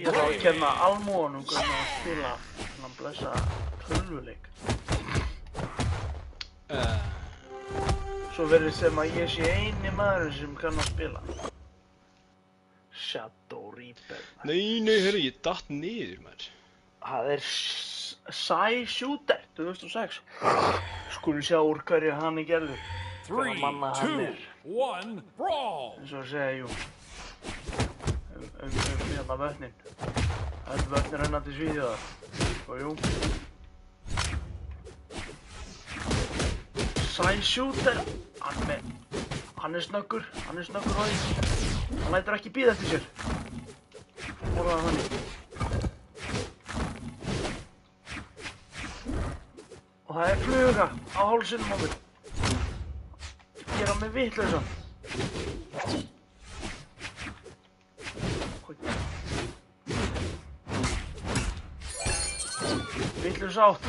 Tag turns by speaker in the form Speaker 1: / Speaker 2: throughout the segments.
Speaker 1: Ég þarf að kenna almúanum hvernig að spila hann blessa tölvuleik. Svo verður sem að ég sé eini maðurinn sem kann að spila. Shadow Reaper.
Speaker 2: Nei, herru, ég datt niður, maður.
Speaker 1: Það Psy Shooter 2006. Skulum sjá úr hverju hann er gerður.
Speaker 3: 3, 2, 1, brawl!
Speaker 1: Eins og að segja, jú. Hérna vötnin. Öll vötnin renna til Svíþjóðar. Og jú. Psy Shooter. Hann er snöggur á því. Hann lætur ekki bíða eftir sér. Orðaði þannig. Og það er fluga á hálsinum á mér. Gera mig vitlausan. Vitlaus átt.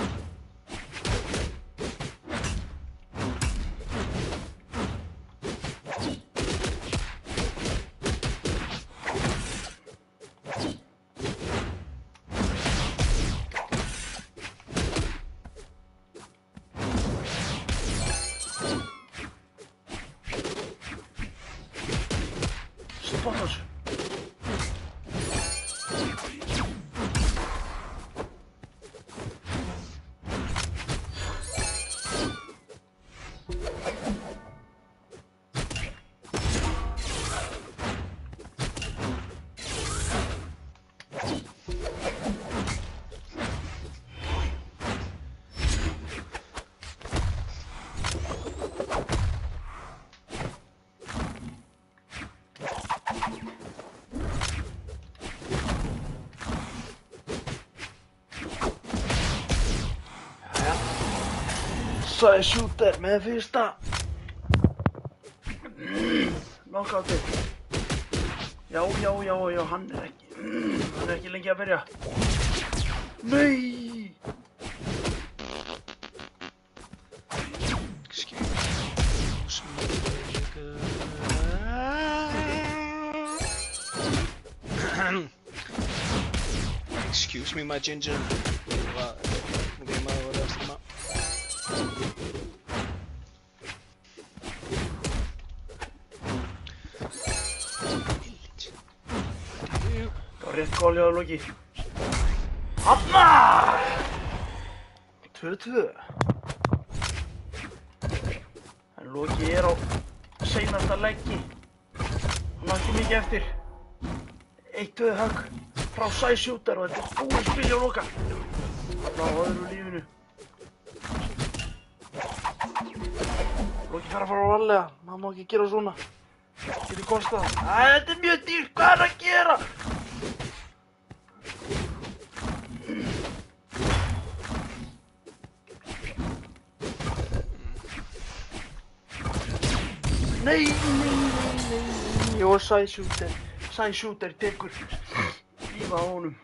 Speaker 1: Spottas. Psy Shooter með fyrsta knockoutið. Já, hann er ekki lengi að byrja. Nei!
Speaker 2: Excuse me, my ginger.
Speaker 1: Rétt góli á Loki. Hanna! 2-2. En Loki er á seinasta leggi. Hann á ekki mikið eftir. 1-2 högg frá Psy Shooter og þetta er búið spil hjá Loka. Frá öðru lífinu. Loki þarf að fara varlega. Hann má ekki gera svona. Getur kostað. Þetta er mjög dýrt. Hvað er að gera? Nei. Og Psy Shooter tekur lífa á honum.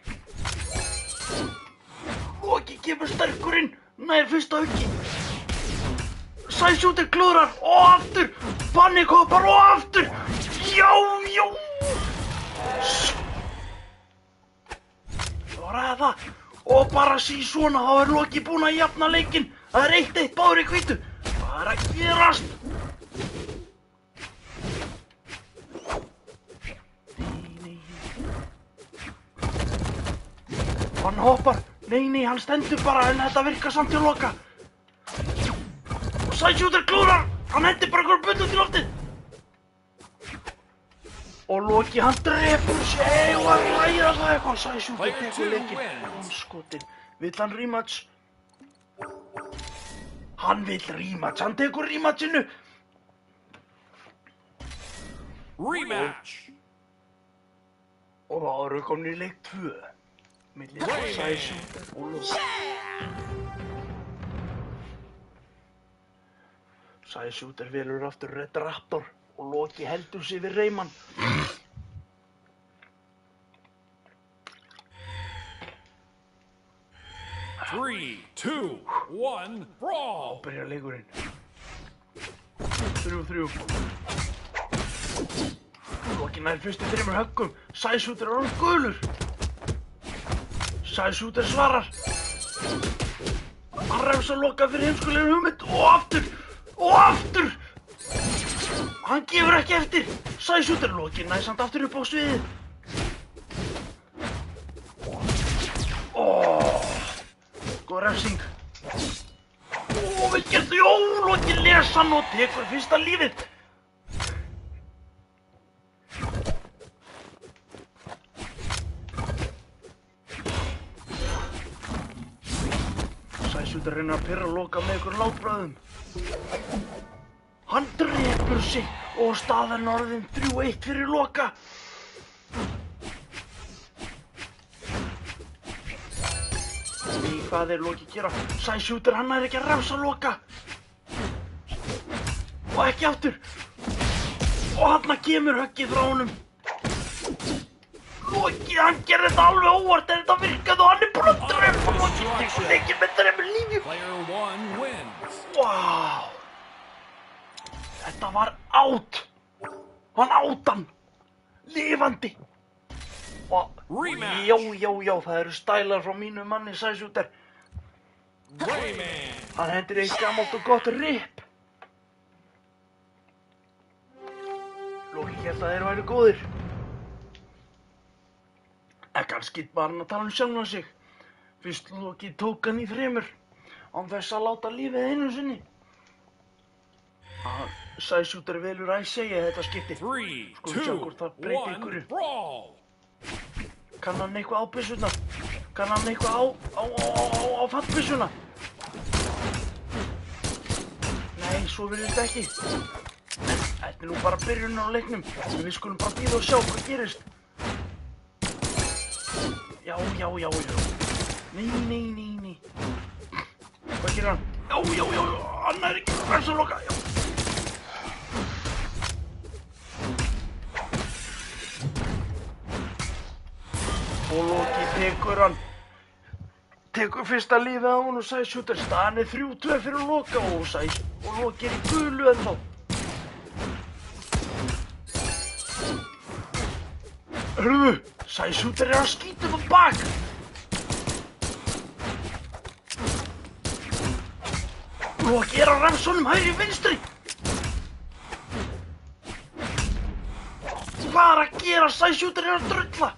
Speaker 1: Loki kemur sterkur inn, nær fyrsta höggi. Psy Shooter klúðrar og aftur. Panic hoppar og aftur. Já. Það var að það. Og bara sí svona, þá er Loki búinn að jafna leikinn. Það er 1-1 báður í hvítu. Hvað er að gerast? Hann hoppar. Nei, hann stendur bara en þetta virkar samt hjá Loka. Og Psy Shooter klúðrar. Hann hendir bara einhverjum bullu til loftið. Og Loki, hann drepur sig og hann ræðir það eitthvað. Psy Shooter tekur leikinn. Skotin. Vill hann rematch? Hann vill rematch. Hann tekur rematchinu.
Speaker 3: Rematch!
Speaker 1: Og þá erum við komin í leik 2. Milli Psy Shooter og Loki. Psy Shooter velur aftur Red Raptor og Loki heldur sig við Rayman.
Speaker 3: 3, 2, 1, brawl!
Speaker 1: Byrjar leikurinn. 3-3. Loki nær fyrstu 3 höggum. Psy Shooter er orðinn gulur. Sæshúter svarar. Hann refsar Loka fyrir heimskulegri hugmynd og aftur og aftur. Hann gefur ekki eftir. Sæshúter Loki nær samt aftur upp á sviðið. Góð refsing. Vel gert. Jó, Loki les hann og tekur fyrsta lífið. Sæshúter reynir að pirra Loka með einhverjum látbragðum. Hann drepur sig og staðan orðin 3-1 fyrir Loka. Hvað Loki gera? Sæshúter hann nær ekki að refsa Loka. Og ekki aftur. Og þarna kemur höggið frá honum. Loki, hann gerði þetta alveg óvart en þetta virkaði og hann búinn að drepa Loki. Tekur leikinn með þremur lífjum.
Speaker 3: Player 1 wins.
Speaker 1: Vá. Þetta var át. Hann át hann. Lifandi. Og já, það eru stælar frá mínu manni Sæshúter.
Speaker 3: Rayman.
Speaker 1: Hann hendir eitt gamalt og gott rip. Loki hélt að þeir væru góðir. En kannski var hann að tala sjálfan sig. Fyrst Loki tók hann í þremur án þess að láta lífið einu sinni. Sæshúter velur að segja þetta skipti.
Speaker 3: 3,
Speaker 1: Skulum sjá hvort það
Speaker 3: 2,
Speaker 1: breyti
Speaker 3: 1,
Speaker 1: einhverju.
Speaker 3: brawl.
Speaker 1: Kann hann eitthvað á byssuna? Kann hann eitthvað á fallbyssuna? Nei, svo virðist ekki. Þetta nú bara byrjunin á leiknum. Við skulum bara bíða og sjá hvað gerist. Já. Nei. Hvað gerir hann? Já. Hann er ekki að Loka. Já. Og Loki tekur fyrsta lífið á hún og Sæshúter. Staðan er 3-2 fyrir Loka og Loki er í gulu ennþá. Hörðu, Sæshúter er að skýta upp á bak. Loki er að refsa honum hægri vinstri. Hvað er að gera? Sæshúter er að drulla.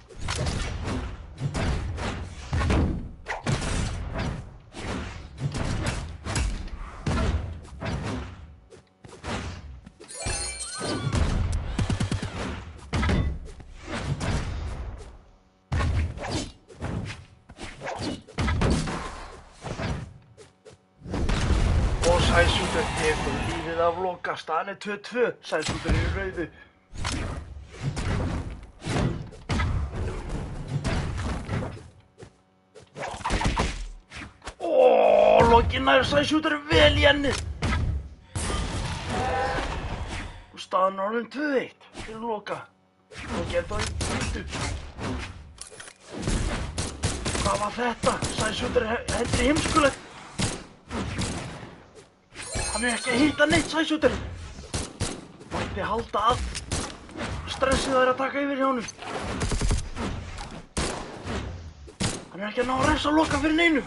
Speaker 1: Sæshúter tekur lífið af Loka. Staðan er 2-2. Sæshúter er í rauðu. Loki nær Sæshúter vel í ennið. Og staðan er orðin 2-1 fyrir Loka. Loki er þá í hvítu. Hvað var þetta? Sæshúter hendur heimskulegt. Hann er ekki að hitta neitt, Sæshúter. Mætti halda að stressið væri að taka yfir hjá honum. Hann er ekki að ná að refsa Loka fyrir neinu.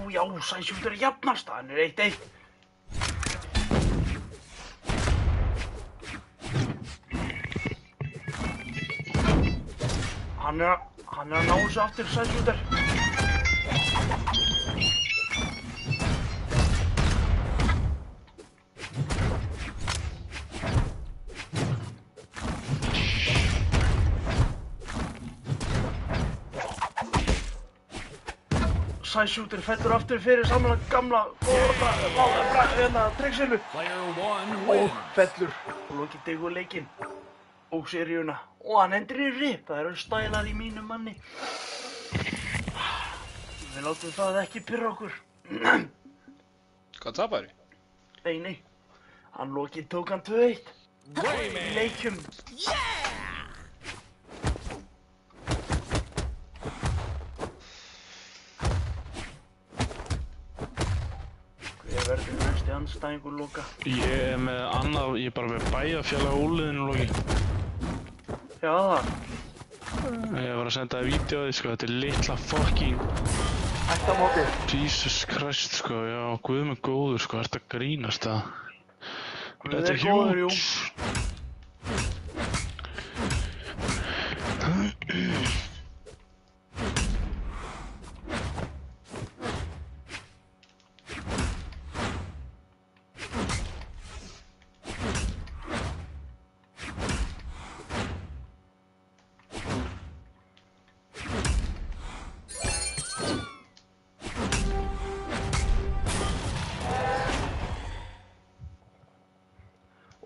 Speaker 1: Já, Sæshúter er jafnast, hann er 1-1. Hann er að ná þessu aftur, Sæshúter. Sæshúter fellur aftur fyrir saman gamla tryggsinu og fellur og Loki tekur leikinn og seríuna og hann endur í rip. Það eru stælar í mínum manni. Við látum það ekki pirra okkur.
Speaker 2: Hvað tapar þið?
Speaker 1: Nei. Hann Loki tók hann 2-1 í
Speaker 3: Rayman.
Speaker 1: leikjum. Hver verður næsti andstæðingur Loka?
Speaker 4: Ég er með annað, ég er bara með bæjarfélag úliðinu Loki.
Speaker 1: Já það.
Speaker 4: Ég var að senda það vídeoði sko, þetta er litla fucking
Speaker 1: Hægt á móti.
Speaker 4: Jesus Christ sko, já, guð með góður sko, ertu að grínast það?
Speaker 1: Guð
Speaker 4: Þetta
Speaker 1: er góður, jú.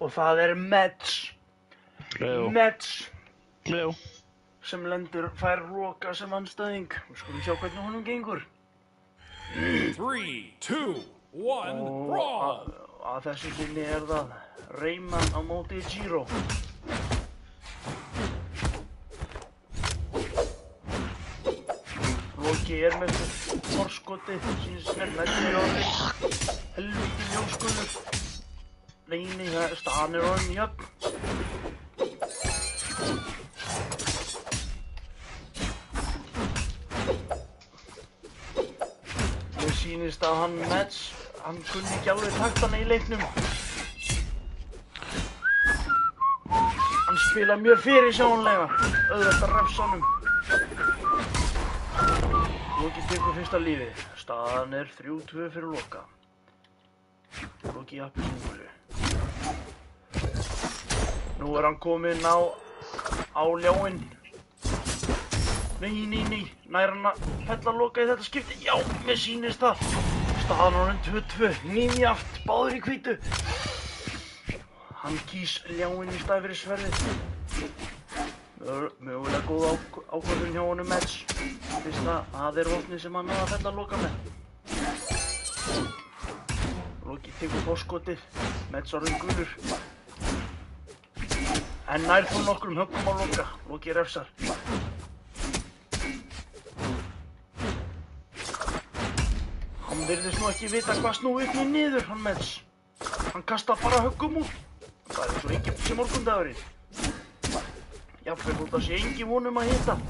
Speaker 1: Og það er Meds.
Speaker 4: Leo,
Speaker 1: Meds
Speaker 4: Leo.
Speaker 1: sem fær Loka sem andstæðing. Við skulum sjá hvernig honum gengur.
Speaker 3: 3, 2, 1,
Speaker 1: Og
Speaker 3: brawl!
Speaker 1: að þessu sinni er það Rayman á móti Giro. Loki er með forskoti, sínst með Medsi orðin. Helviti ljóskullur. Nei, staðan er orðin jöfn. Mér sýnist að hann Meds, hann kunni ekki alveg taktana í leiknum. Hann spila mjög fyrirsjáanlega, auðvitað refsa honum. Loki tekur fyrsta lífið. Staðan er 3-2 fyrir Loka. Loki í appelsínugulu. Nú er hann kominn á ljáinn. Nei, nær hann að fella Loka í þetta skipti? Já, mér sýnist það. Staðan orðin 2-2, nýjaft, báður í hvítu. Hann kýs ljáinn í stað fyrir sverðið. Mögulega góð ákvörðun hjá honum Meds. Fyrst að það er vopnið sem hann að fella Loka með. Loki tekur forskotið, Meds orðin gulur. En nær þó nokkrum höggum á Loka. Loki refsar. Hann virðist nú ekki vita hvað snúi upp með niður, hann Meds. Hann kastar bara höggum út. Það er svo enginn sem morgundagurinn. Jafnvel þótt að sé engin von að hitta.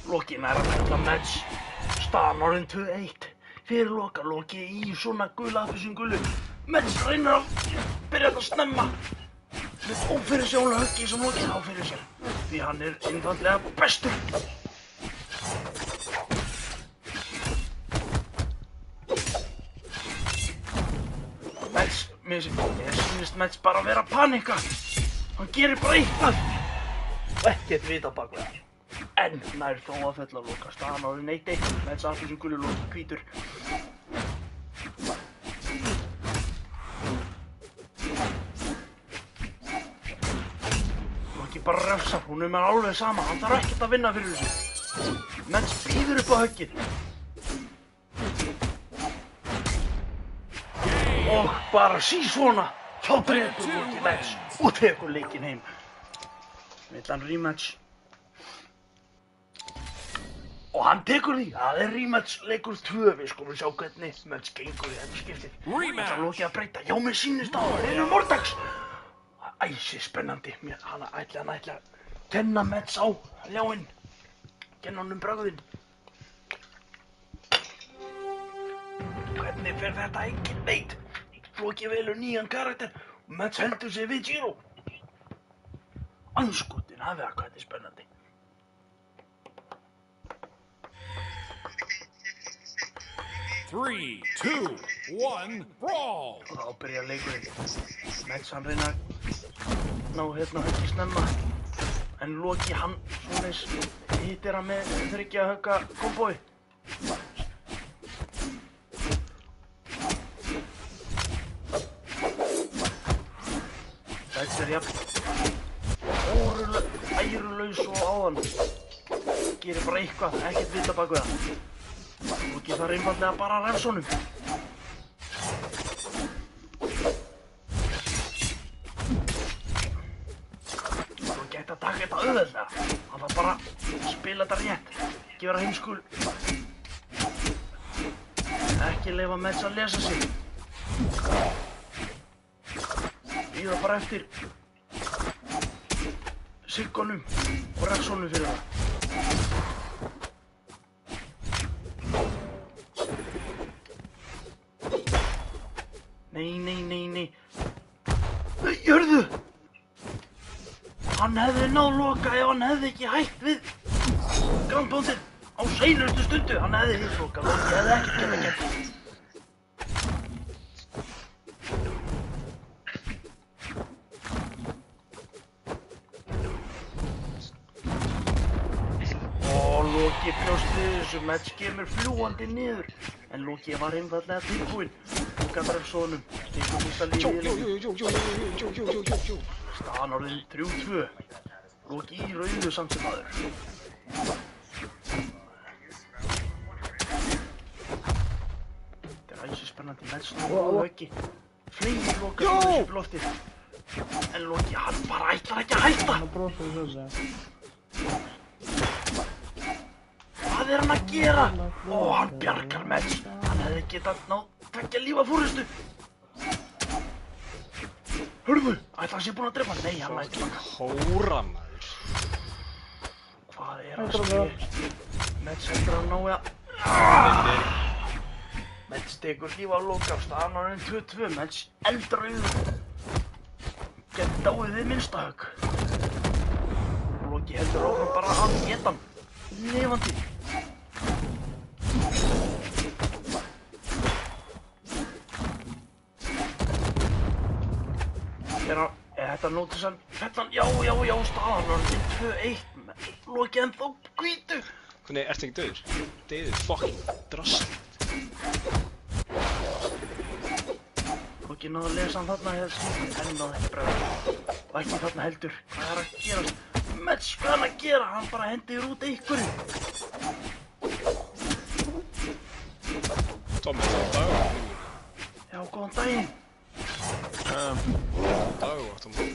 Speaker 1: Loki nær að fella Meds. Staðan orðin 2-1 fyrir Loka. Loki í svona gula appelsínugulu. Meds reynir að byrja þetta snemma. Með ófyrirsjáanlega höggi sem Loki á fyrir sér. Því hann er einfaldlega bestur. Mér sýnist Meds bara að vera að panika. Hann gerir bara eitthvað. Og ekkert vita bak við það. En nær þó að fella Loka. Staðan orðin 1-1. Meds appelsínugulu, Loki hvítur. Loki bara refsar. Hún er mér alveg sama. Hann þarf ekkert að vinna fyrir þessu. Meds býður upp á höggið. Og bara svona, þá drepur Loki Meds og tekur leikinn heim. Vill hann rematch. Og hann tekur því, það er rematch leikur 2. Við skulum sjá hvernig Meds gengur í þetta skiptið. Það er Loki að breyta. Já, mér sýnist það, það er Mordax. Æsi spennandi. Hann ætla að kenna Meds á ljáinn. Kenna hann bragðinn. Hvernig fer þetta? Enginn veit. Loki velur nýjan karakter og Meds heldur sig við Giro. Andskotin, hafið það hvað þetta er spennandi.
Speaker 3: Three, two, one, brawl!
Speaker 1: Og þá byrjar leikurinn. Meds hann reyna að ná höggi snemma. En Loki hann svoleiðis hittir hann með 3 högga kombói. Meds er jafn ærulaus og áðan. Gerir bara eitthvað, ekkert vita bak við það. Loki þarf einfaldlega bara að refsa honum. bara spila þetta rétt. Ekki vera heimskul. Ekki leyfa Meds að lesa sig. Bíða bara eftir Siggonum og Rexonum fyrir það. Nei. Jörðu! Hann hefði náð Loka ef hann hefði ekki hætt við Grandbóndinn á seinustu stundu. Hann hefði hitt Loka. Loki hefði ekki getað gert það. Loki bjóst við þessu. Meds kemur fljúandi niður. En Loki var einfaldlega tilbúinn. Og gaf Rexonum stíkum fyrsta lífið í leiknum. Staðan orðin 3-2. Loki í rauðu samt sem aður. Þetta æsi spennandi. Meds náðu Loki. Fleygir Loka úr þessu upp loftið. En Loki, hann bara ætlar ekki að hætta. Hvað hann að gera? Hann bjargar Meds. Hann hefði getað náð tveggja lífa fórustu. Hörðu, ætla hann sé búinn að drepa hann? Nei, hann nætti baka.
Speaker 2: Hóra, maður.
Speaker 1: Hvað að ske? Meds heldur að nái að... Meds tekur líf af Loka. Staðan orðin 2-2. Meds eldar auður. Gæti dáið við minnsta högg. Loki heldur áfram bara að geta hann. Lifandi. Er þetta nótisann? Fellan, já, staðan orðin 2-1. Loki ennþá hvítu.
Speaker 2: Hvernig, ertu ekki döður? Deyður, fucking drasl.
Speaker 1: Loki náðu að lesa hann þarna hefði slíkt, en náðu ekki bregða. Og ekki þarna heldur. Hvað að gerast? Meds, hvað hann að gera? Hann bara hendir út einhverju.
Speaker 2: Tommi, það var dagur.
Speaker 1: Já, góðan daginn.
Speaker 2: Dagur, Tommi.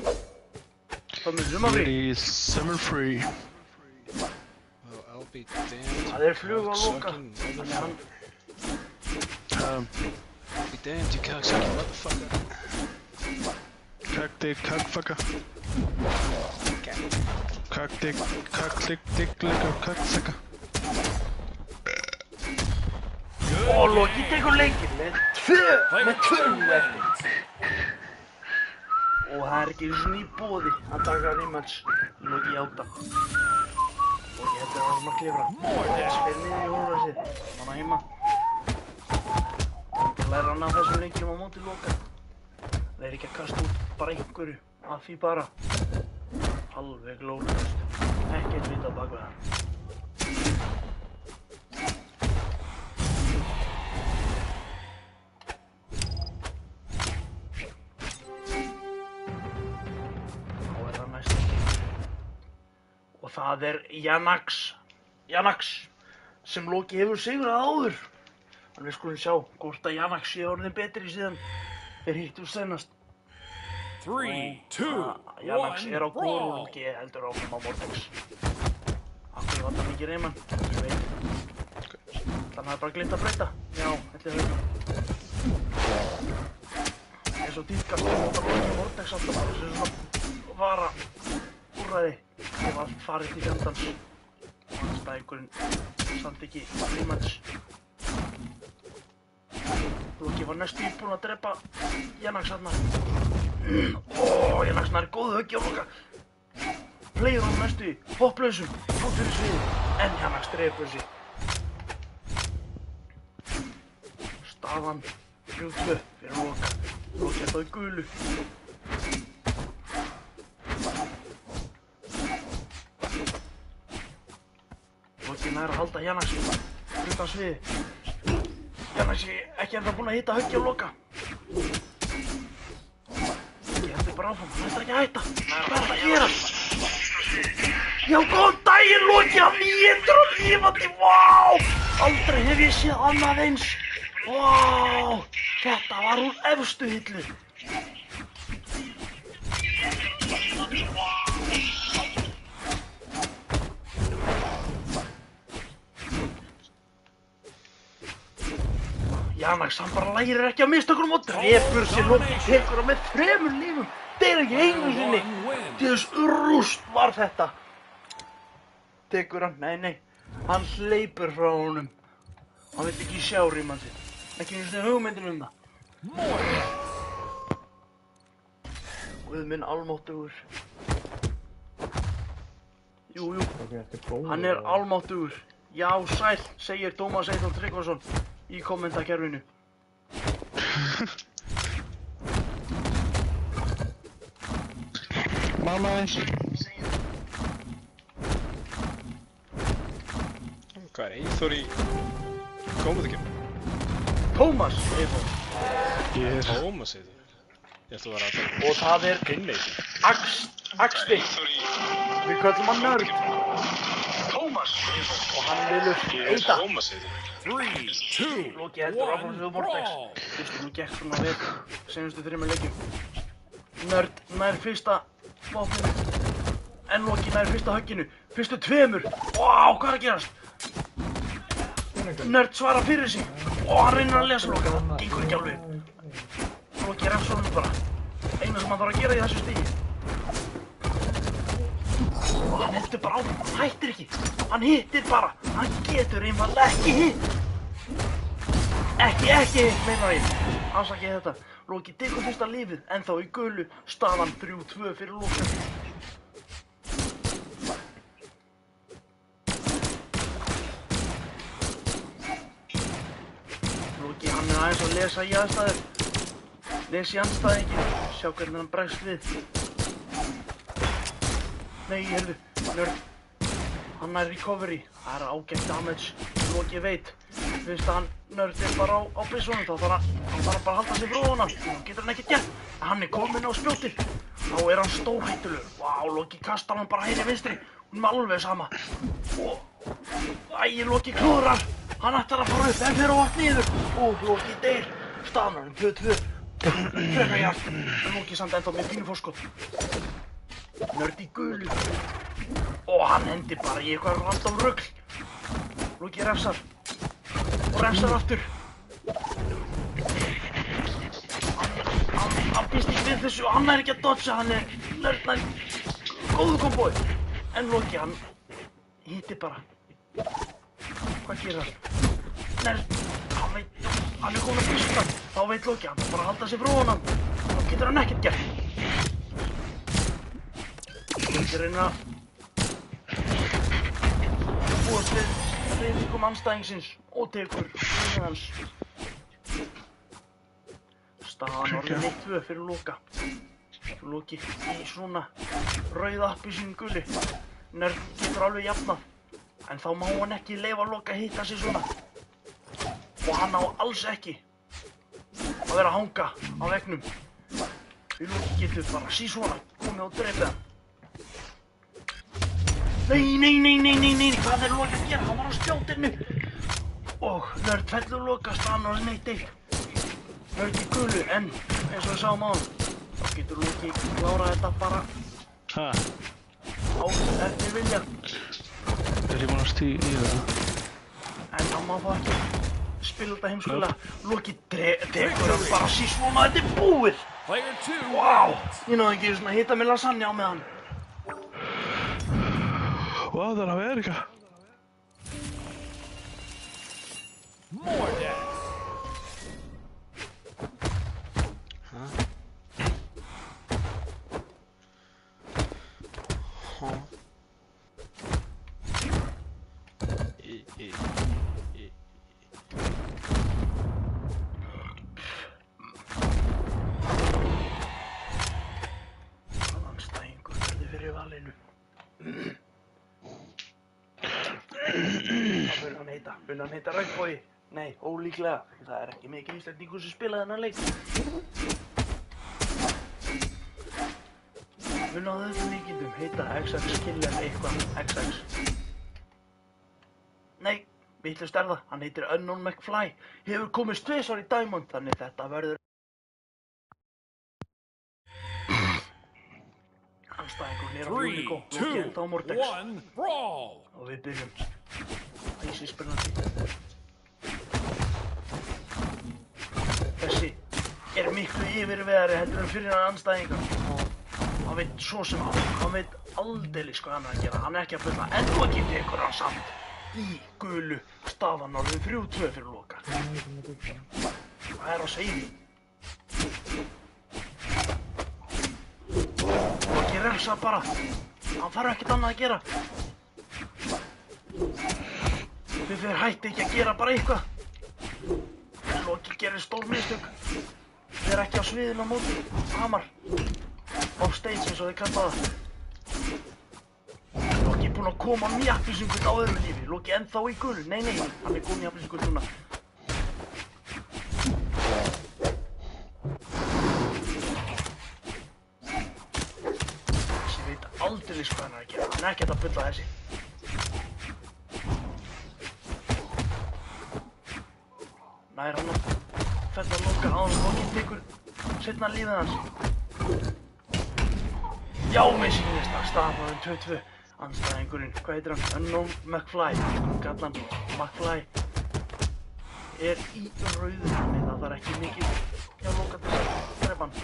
Speaker 1: Tommi, sumafrí.
Speaker 4: Summer free.
Speaker 2: Well, I'll be damned.
Speaker 1: Það flug á Loka. Þannig hann...
Speaker 2: I'll be damned, you cocksucking motherfucker.
Speaker 4: Cockdick, cockfucker. Cockdick, dicklicker, cocksucker.
Speaker 1: Loki tekur leikinn með 2 eftir. Og það ekki einu sinni í boði að taka rematch. Loki játa. Loki heldur að hann að klifra. Meds fer niður í hólfræsið. Hann heima. Þannig læra hann af þessum leikjum á móti Loka. Það ekki að kasta út bara einhverju. Að því bara. Alveg glórulaust. Ekkert vitað bak við hann. Og það Janax sem Loki hefur sigrað áður. En við skulum sjá hvort að Janax sé orðin betri síðan þeir hittu seinast.
Speaker 3: 3, 2,
Speaker 1: Janax
Speaker 3: 1,
Speaker 1: á góru,
Speaker 3: brawl.
Speaker 1: Loki heldur áfram á Vortex. Akkur vantar hann ekki reymann, ég veit. Þannig að bara gleymt að breyta. Já, þetta þetta. Eins og tíðkast notar Loki Vortex alltaf bara sem svona vara úrræði. Það var farið til fjandans. Og hans stækurinn samt ekki rematch. Loki var næstu búinn að drepa Janax þarna. Janax nær góðu höggi á Loka. Fleygir hann næstu í hopplausum, út fyrir sviðið. En Janax drepur sig. Staðan 3-2 fyrir Loka. Loki þá í gulu. Loki nær að halda Janax utan sviði. Janax ekki ennþá búinn að hitta höggi á Loka. Loki heldur bara áfram, hann ætlar ekki að hætta. Hvað að gera? Já, góðan daginn Loki, hann étur og lifandi, vá! Aldrei hef ég séð annað eins. Vá! Þetta var úr efstu hillu. Janax, hann bara lærir ekki af mistökunum og drepur sér Loki, tekur hann með 3 lífum, deyr ekki einu sinni. Djöðs rúst var þetta. Tekur hann, nei, hann hleypur frá honum. Hann vill ekki sjá ríman sinn, ekki einu sinni hugmyndin það. Guð minn almáttugur. Jú, hann almáttugur. Já, sæll, segir Tómas Eyþór Tryggvason í kommentakerfinu.
Speaker 4: Mamma eins.
Speaker 2: Hvað Eyþór í kommentakerfinu?
Speaker 1: Tómas Eyþór.
Speaker 2: Tómas Eyþór. Ég ætla að vera að
Speaker 1: Og það Axti. Við köllum hann Nörd. Tómas Eyþór. Og hann vilur Eita.
Speaker 2: Tómas Eyþór.
Speaker 3: 3, 2,
Speaker 1: Loki heldur áfram sig Vortex. Fyrstu nú gekk svona vel, senustu 3 leikjum. Nörd nær fyrsta vopninu, en Loki nær fyrsta högginu, fyrstu 2. Vá, hvað er að gerast? Nörd svarar fyrir sig, og hann reynir að lesa Loka, það gengur ekki alveg. Loki refsar honum bara, eina sem hann þarf að gera í þessu stigi. Og hann heldur bara áfram, hann hættir ekki, hann hittir bara, hann getur einfaldlega ekki hitt. Ekki hitt, meinar ég. Afsakið þetta. Loki tekur fyrsta lífið, ennþá í gulu, staðan 3-2 fyrir Loka. Loki, hann aðeins að lesa í aðstæður. Lesi andstæðinginn, sjá hvernig hann bregst við. Nei, heyrðu, Nörd. Hann nær recovery. Það er ágætt damage. Loki veit. Finnst að hann Nörd bara á byssunum, þá þarf hann bara að halda sig frá honum. Þá getur hann ekkert gert. En hann kominn á spjótið. Þá er hann stórhættulegur. Vá, Loki kastar hann bara hægri vinstri. Hún alveg sama. Loki klúðrar. Hann ætlar að fara upp en fer á vatn niður. Loki deyr. Staðan er 2-2. Frekar jafnt. En Loki samt ennþá með pínu forskot. Nörd í gulu. Og hann hendir bara í eitthvað random rugl. Loki refsar. Og refsar aftur. Hann býst ekki við þessu og hann er ekki að dodga. Hann er Nörd nær góðu kombói. En Loki, hann hittir bara. Hvað gerir hann? Nörd, hann veit, hann er komin að býsta. Þá veit Loki, hann bara halda sig frá honum. Þá getur hann ekkert gert. Loki reynir að búast við hreyfingum andstæðingsins og tekur vinið hans. Staðan orðin 1-2 fyrir Loka. Loki í svona rauða appelsínu guli. Nörd getur alveg jafnað, en þá má hann ekki leyfa Loka að hitta sig svona. Og hann á alls ekki að vera að hanga á veggnum. Því Loki getur bara svona komið og drepið hann. Nei, hvað er Loki að gera? Hann var á spjótinu. Og Nörd fellur Loka, staðan orðin 1-1. Nörd í gulu, en eins og við sáum á hann, þá getur Loki klárað þetta bara á eftir vilja.
Speaker 4: Er ég búinn að stíga í það?
Speaker 1: En hann má það ekki spila þetta heimskulega. Loki tekur hann bara svona, þetta er búið. Vá, ég náði ekki svona að hitta með lasagna á með hann.
Speaker 4: Hvað er að verka?
Speaker 1: Andstæðingur verður fyrir valinu. Mun hann heita Ragnbogi? Nei, ólíklega. Það er ekki mikið Íslendingur sem spilaði þennan leik. Mun á þessum líkindum heita XX Killer eitthvað XX. Nei, vitlaust er það. Hann heitir Unknown McFly. Hefur komist 2 í Diamond, þannig þetta verður andstæðingur nýr á Unico. Loki enda á Vortex. Og við byrjum. Æsi spennandi. miklu yfirvegari heldur en fyrir hann andstæðingar. Hann veit svo sem hann veit aldeilis hvað hann er að gera. Hann er ekki að bulla, en Loki tekur hann samt í gulu. Staðan orðin 3-2 fyrir Loka. Hvað er á seiði? Loki refsar bara. Hann þarf ekkert annað að gera. Þeir hætti ekki að gera bara eitthvað. Loki gerir stór mistök. Þeir ekki á sviðinu á móti. Hamar. Off stage eins og þeir kalla það. Loki er búinn að koma á appelsíngult á öðru lífi. Loki ennþá í gulu. Nei, hann er komin í appelsíngult núna. Þessi veit aldeilis hvað hann er að gera. Hann er ekkert að bulla þessi. Nær hann að fella Loka á hann. Loki tekur seinna lífið hans. Já, mér sýnist að staðan 2-2. Andstæðingurinn, hvað heitir hann? Unknown McFly. Gallan McFly er í rauðunni. Það þarf ekki mikið hjá Loka til að drepa hann.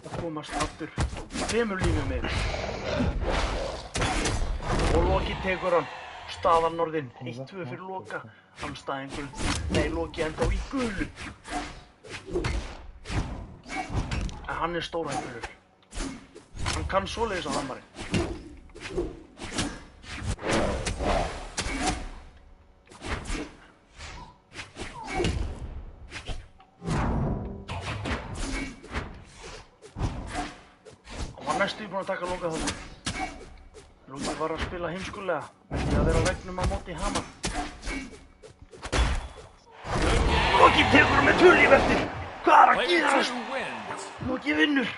Speaker 1: Og komast aftur 5 lífum yfir. Og Loki tekur hann. Staðan orðin 1-2 fyrir Loka. Andstæðingurinn, nei, Loki ennþá í gulu. En hann er stórhættulegur. Hann kann svoleiðis á hamarinn. Hann var næstu búinn að taka Loka þarna. Loki var að spila heimskulega með því að vera á veggnum á móti Hamar. Loki tekur hann með 2 líf eftir. Hvað er að gerast? Loki vinnur.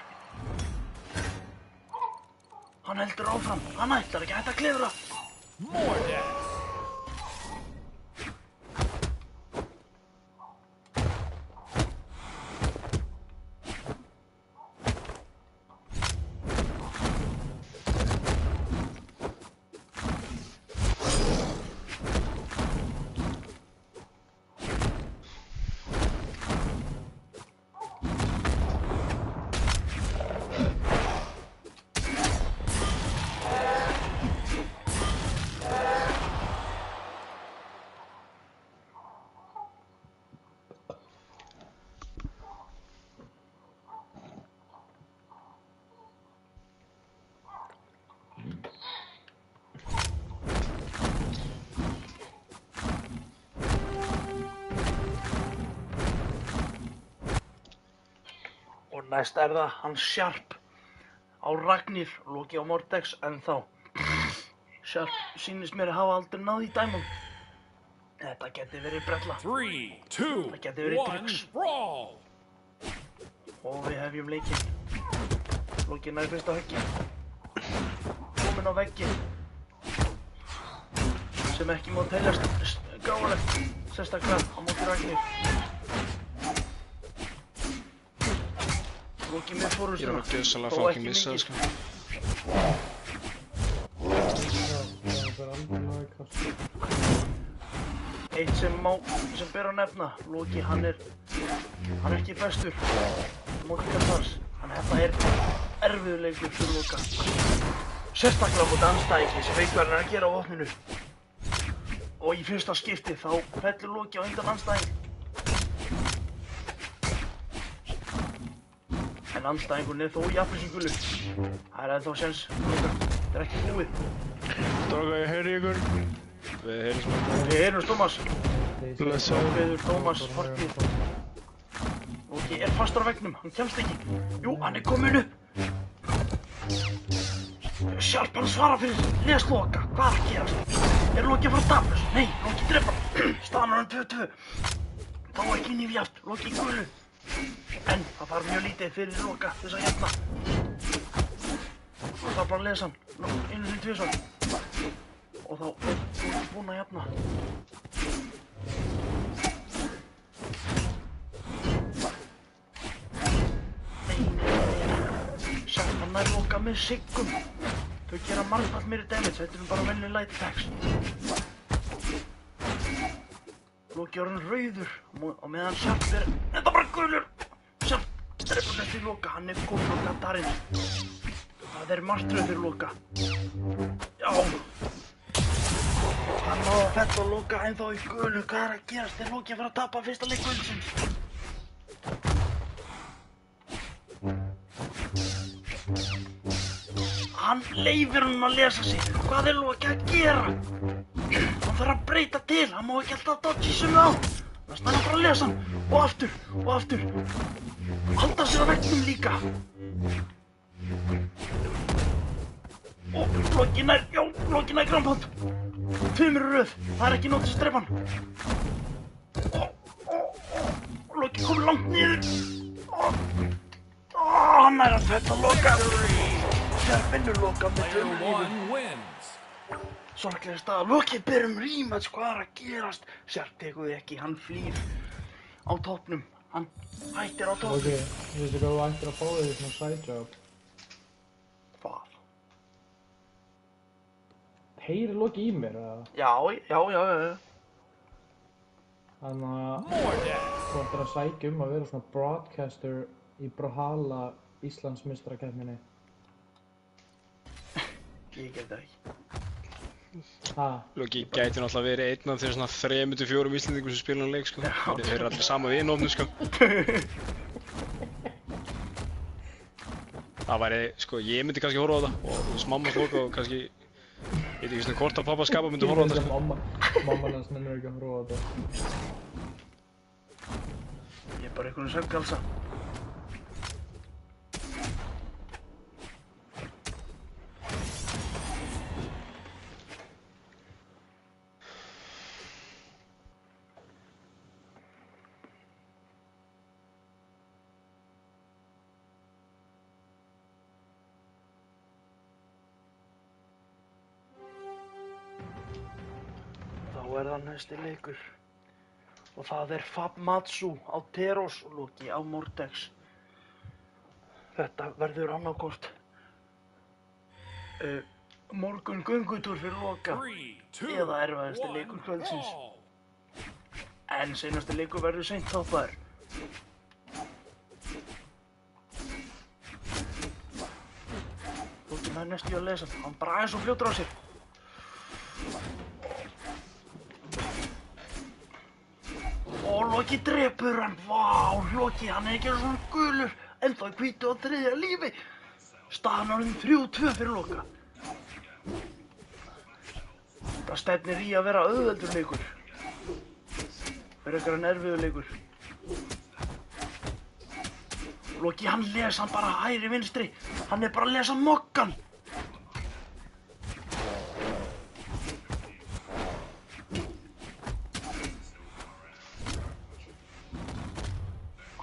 Speaker 1: Hann heldur áfram. Hann ætlar ekki að hætta að klifra.
Speaker 3: More deaths.
Speaker 1: Og næst er það hann Sharp á Ragnir. Loki á Mordex ennþá. Sharp sýnist mér að hafa aldrei náð í Diamond. Þetta geti verið brella.
Speaker 3: 3, 2,
Speaker 1: Það geti verið
Speaker 3: 1,
Speaker 1: tricks.
Speaker 3: brawl.
Speaker 1: Og við hefjum leikinn. Loki nær fyrsta höggið. Kominn á vegginn. Sem ekki má teljast gáfulegt. Sérstaklega á móti Ragnir. Loki með
Speaker 2: Ég er
Speaker 1: fórustuna.
Speaker 2: að gjössalega
Speaker 1: Þó
Speaker 2: fucking
Speaker 1: ekki
Speaker 2: missa það,
Speaker 1: mikið.
Speaker 2: sko.
Speaker 1: Eitt sem ber að nefna. Loki, hann er ekki bestur. Móti Kaspars. Þetta er erfiður leikur fyrir Loka. Sérstaklega móti andstæðingi sem veit hvað hann er að gera á vopninu. Og í fyrsta skipti þá fellur Loki á undan andstæðing. En andstæðingurinn er þó í appelsíngulu. Það er ennþá séns. Þetta er ekki búið.
Speaker 4: Stráka, ég heyri ykkur.
Speaker 2: Við heyrjum svona.
Speaker 1: Við heyrjumst Tómas.
Speaker 4: Blessa.
Speaker 1: Ákveður Tómas fortið. Loki er fastur á veggnum. Hann kemst ekki. Jú, hann er kominn upp. Sharp, hann svarar fyrir les Loka. Hvað er að gerast? Er Loki að fara að tapast? Nei, Loki drepa hann. Staðan er hann 2-2. Þá ekki inn í vjátt. Loki í gulu. En það þarf mjög lítið fyrir Loka til þess að jafna. Það þarf bara að lesa hann. Einu sinni tvisvar. Og þá er Loki búinn að jafna. Nei. Sharp, hann nær Loka með siggum. Þau gera margfalt meiri damage. Þetta er bara venjuleg light attacks. Loki er orðinn rauður og meðan Sharp er... Þetta er bara gulur! Sharp drepa næstu Loka, hann kominn á gaddarinn. Það martröð fyrir Loka. Já. Hann náði að fella Loka ennþá í gulu. Hvað að gerast? Loki að fara að tapa fyrsta leik kvöldsins? Hann leyfir honum að lesa sig. Hvað Loki að gera? Hann þarf að breyta til. Hann má ekki alltaf dodge í sömu átt. Það stannar bara að lesa hann. Og aftur. Halda sér að veggnum líka. Og Loki nær gramband. 2 röð. Það ekki nóg til að drepa hann. Loki komið langt niður. Hann nær að fella Loka. Þegar finnur Loka með 2 lífum. Sorglega staða. Loki ber rematch. Hvað að gerast? Sér tekur þið ekki. Hann flýr á toppnum. Hann hættir á toppnum.
Speaker 5: Ok, veistu hvað þú ættir að fá þig svona side job?
Speaker 1: Hvað?
Speaker 5: Heyrir Loki í mér, eða?
Speaker 1: Já.
Speaker 5: Þannig að þú ættir að sækja að vera svona broadcaster í Brawlhalla Íslandsmeistarakeppninni.
Speaker 1: Ég get það ekki.
Speaker 5: Ha?
Speaker 2: Loki gæti náttúrulega verið einn af þeir svona 3-4 Íslendingum sem spila leik, sko. Þeir eru allir sama vinofnum, sko. Það væri, sko, ég myndi kannski horfa á þetta og þess mamma Loka og kannski, ég veit ekki svona hvort að pappa skapa myndi horfa á þetta, sko.
Speaker 5: Mamma hans nennir ekki að horfa á þetta.
Speaker 1: Ég bara einhvern svefngalsa. Það næsti leikur og það Fabmatsu á Teros og Loki á Mordex. Þetta verður annaðhvort morgun göngutúr fyrir Loka eða erfiðasti leikur kvöldsins. En seinasti leikur verður seint toppaður. Loki nær næstu í að lesa hann. Hann bara aðeins og fljótur á sig. Og Loki drepur hann. Vá, Loki, hann ekki svona gulur. Ennþá hvítu á 3. lífi. Staðan orðin 3-2 fyrir Loka. Það stefnir í að vera auðveldur leikur. Frekar en erfiður leikur. Loki, hann les hann bara hægri vinstri. Hann bara að lesa mokkan.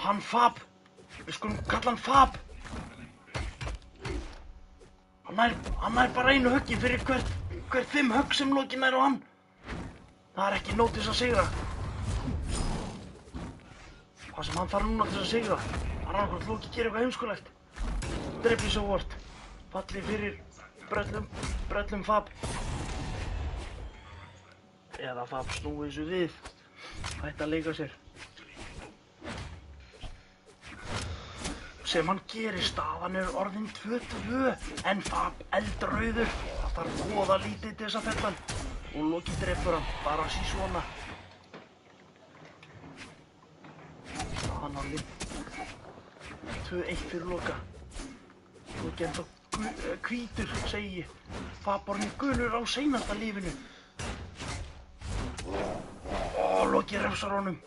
Speaker 1: Hann Fab. Við skulum kalla hann Fab. Hann nær bara einu höggi fyrir hvert 5 högg sem Loki nær á hann. Það ekki nóg til þess að sigra. Það sem hann þarf núna til þess að sigra. Það annarkvort Loki gerir eitthvað heimskulegt. Drepi svo vort. Falli fyrir brellum Fab. Eða Fab snúi þessu við. Hætti að leika sér. Sem hann gerir, staðan orðin 2-2 en Fab eldrauður. Það þarf voða lítið til þess að fella hann og Loki drepur hann bara sí svona. Staðan orðin 2-1 fyrir Loka. Loki ennþá hvítur, segi ég. Fab orðin gulur á seinasta lífinu. Loki refsar honum.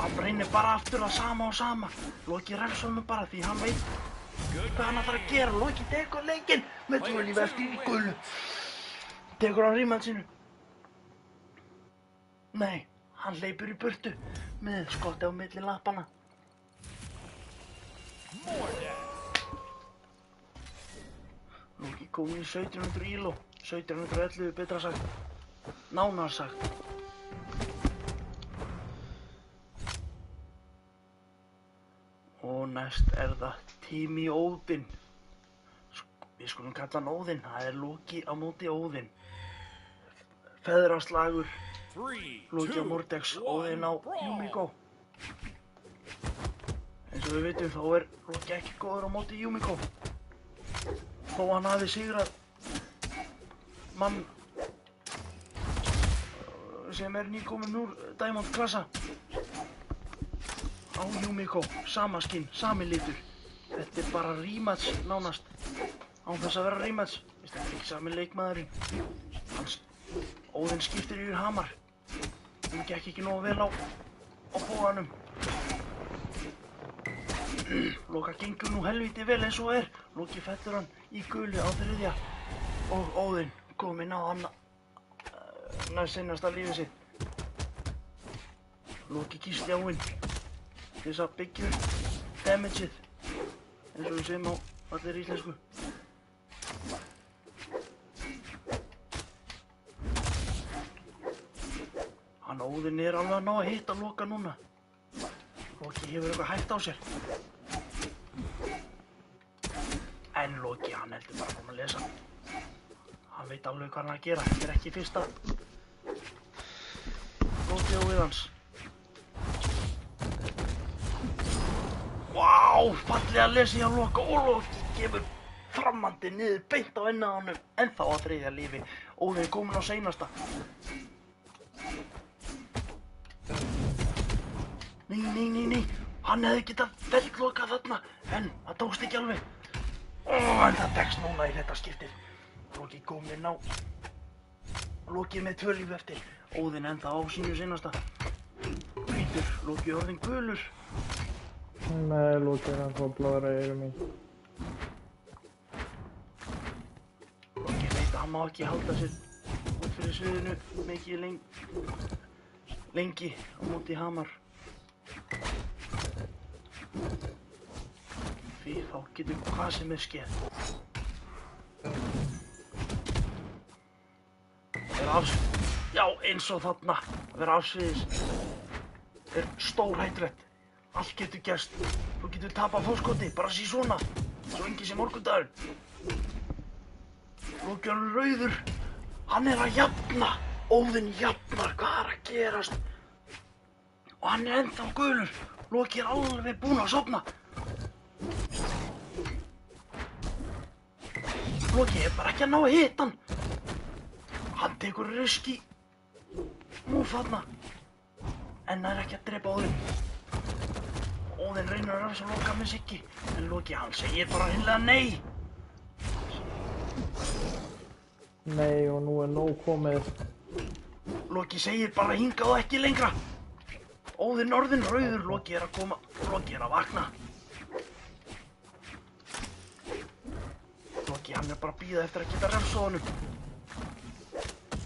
Speaker 1: Fab reynir bara aftur það sama og sama. Loki refsar honum bara því hann veit hvað hann ætlar að gera. Loki tekur leikinn með 2 líf eftir í gulu. Tekur hann rematchinu. Nei, hann hleypur í burtu með skotti á milli lappana. Loki kom í 1700 íló. 1711 betra sagt. Nánar sagt. Og næst það Tími Óðinn. Við skulum kalla hann Óðinn. Það Loki á móti Óðinn. Feðraslagur
Speaker 3: 3,
Speaker 1: Loki á
Speaker 3: 2,
Speaker 1: Mordex,
Speaker 3: 1,
Speaker 1: Óðinn á
Speaker 3: brawl.
Speaker 1: Yumiko. Eins og við vitum þá Loki ekki góður á móti Yumiko. Þó hann hafi sigrað mann sem nýkominn úr Diamond klassa á Yumiko, sama skinn, sami litur. Þetta bara rematch nánast, án þess að vera rematch. Þetta ekki sami leikmaðurinn. Óðinn skiptir yfir Hamar. Hún gekk ekki nógu vel á bóganum. Loka gengur nú helviti vel eins og Loki fellur hann í gulu á 3. Og Óðinn kominn á hann næst seinasta lífið sitt. Loki kýst jáinn til þess að byggja damageið eins og við segjum á allir íslensku. Hann Óðinn alveg að ná að hitta Loka núna. Loki hefur eitthvað hægt á sér. En Loki, hann heldur bara að lesa. Hann veit alveg hvað hann að gera. Þetta ekki fyrsta Loki á við hans. Vá, fallega lesi hjá Loka og Loki gefur framhandi niður beint á ennið á honum. Ennþá á 3. lífi. Óðinn kominn á seinasta. Nei. Hann hefði getað fellt Loka þarna. En það tókst ekki alveg. En það tekst núna í þetta skiptið. Loki kominn á. Loki með 2 líf eftir. Óðinn ennþá á sínu seinasta. Hvítur, Loki orðinn gulur.
Speaker 5: Nei, Loki ennþá blóður í eyrum mín.
Speaker 1: Loki veit að hann má ekki halda sér út fyrir sviðinu mikið lengi á móti Hamar. Því þá getur hvað sem skeð. Já, eins og þarna. Að vera afsviðis stórhættulegt. Allt getur gerst. Þú getur tapað fórskoti, bara sí svona. Svo engi sé morgundagurinn. Loki er rauður. Hann að jafna. Óðinn jafnar. Hvað að gerast? Og hann ennþá gulur. Loki alveg búinn að sofna. Loki bara ekki að ná að hitta hann. Hann tekur riski múf þarna. En það ekki að drepa Óðinn. Óðinn reynir að refsa Loka með siggi. En Loki, hann segir bara hreinlega nei.
Speaker 5: Nei, og nú nóg komið.
Speaker 1: Loki segir bara hingað og ekki lengra. Óðinn orðinn rauður. Loki að koma. Loki að vakna. Loki, hann bara að bíða eftir að geta refsa honum.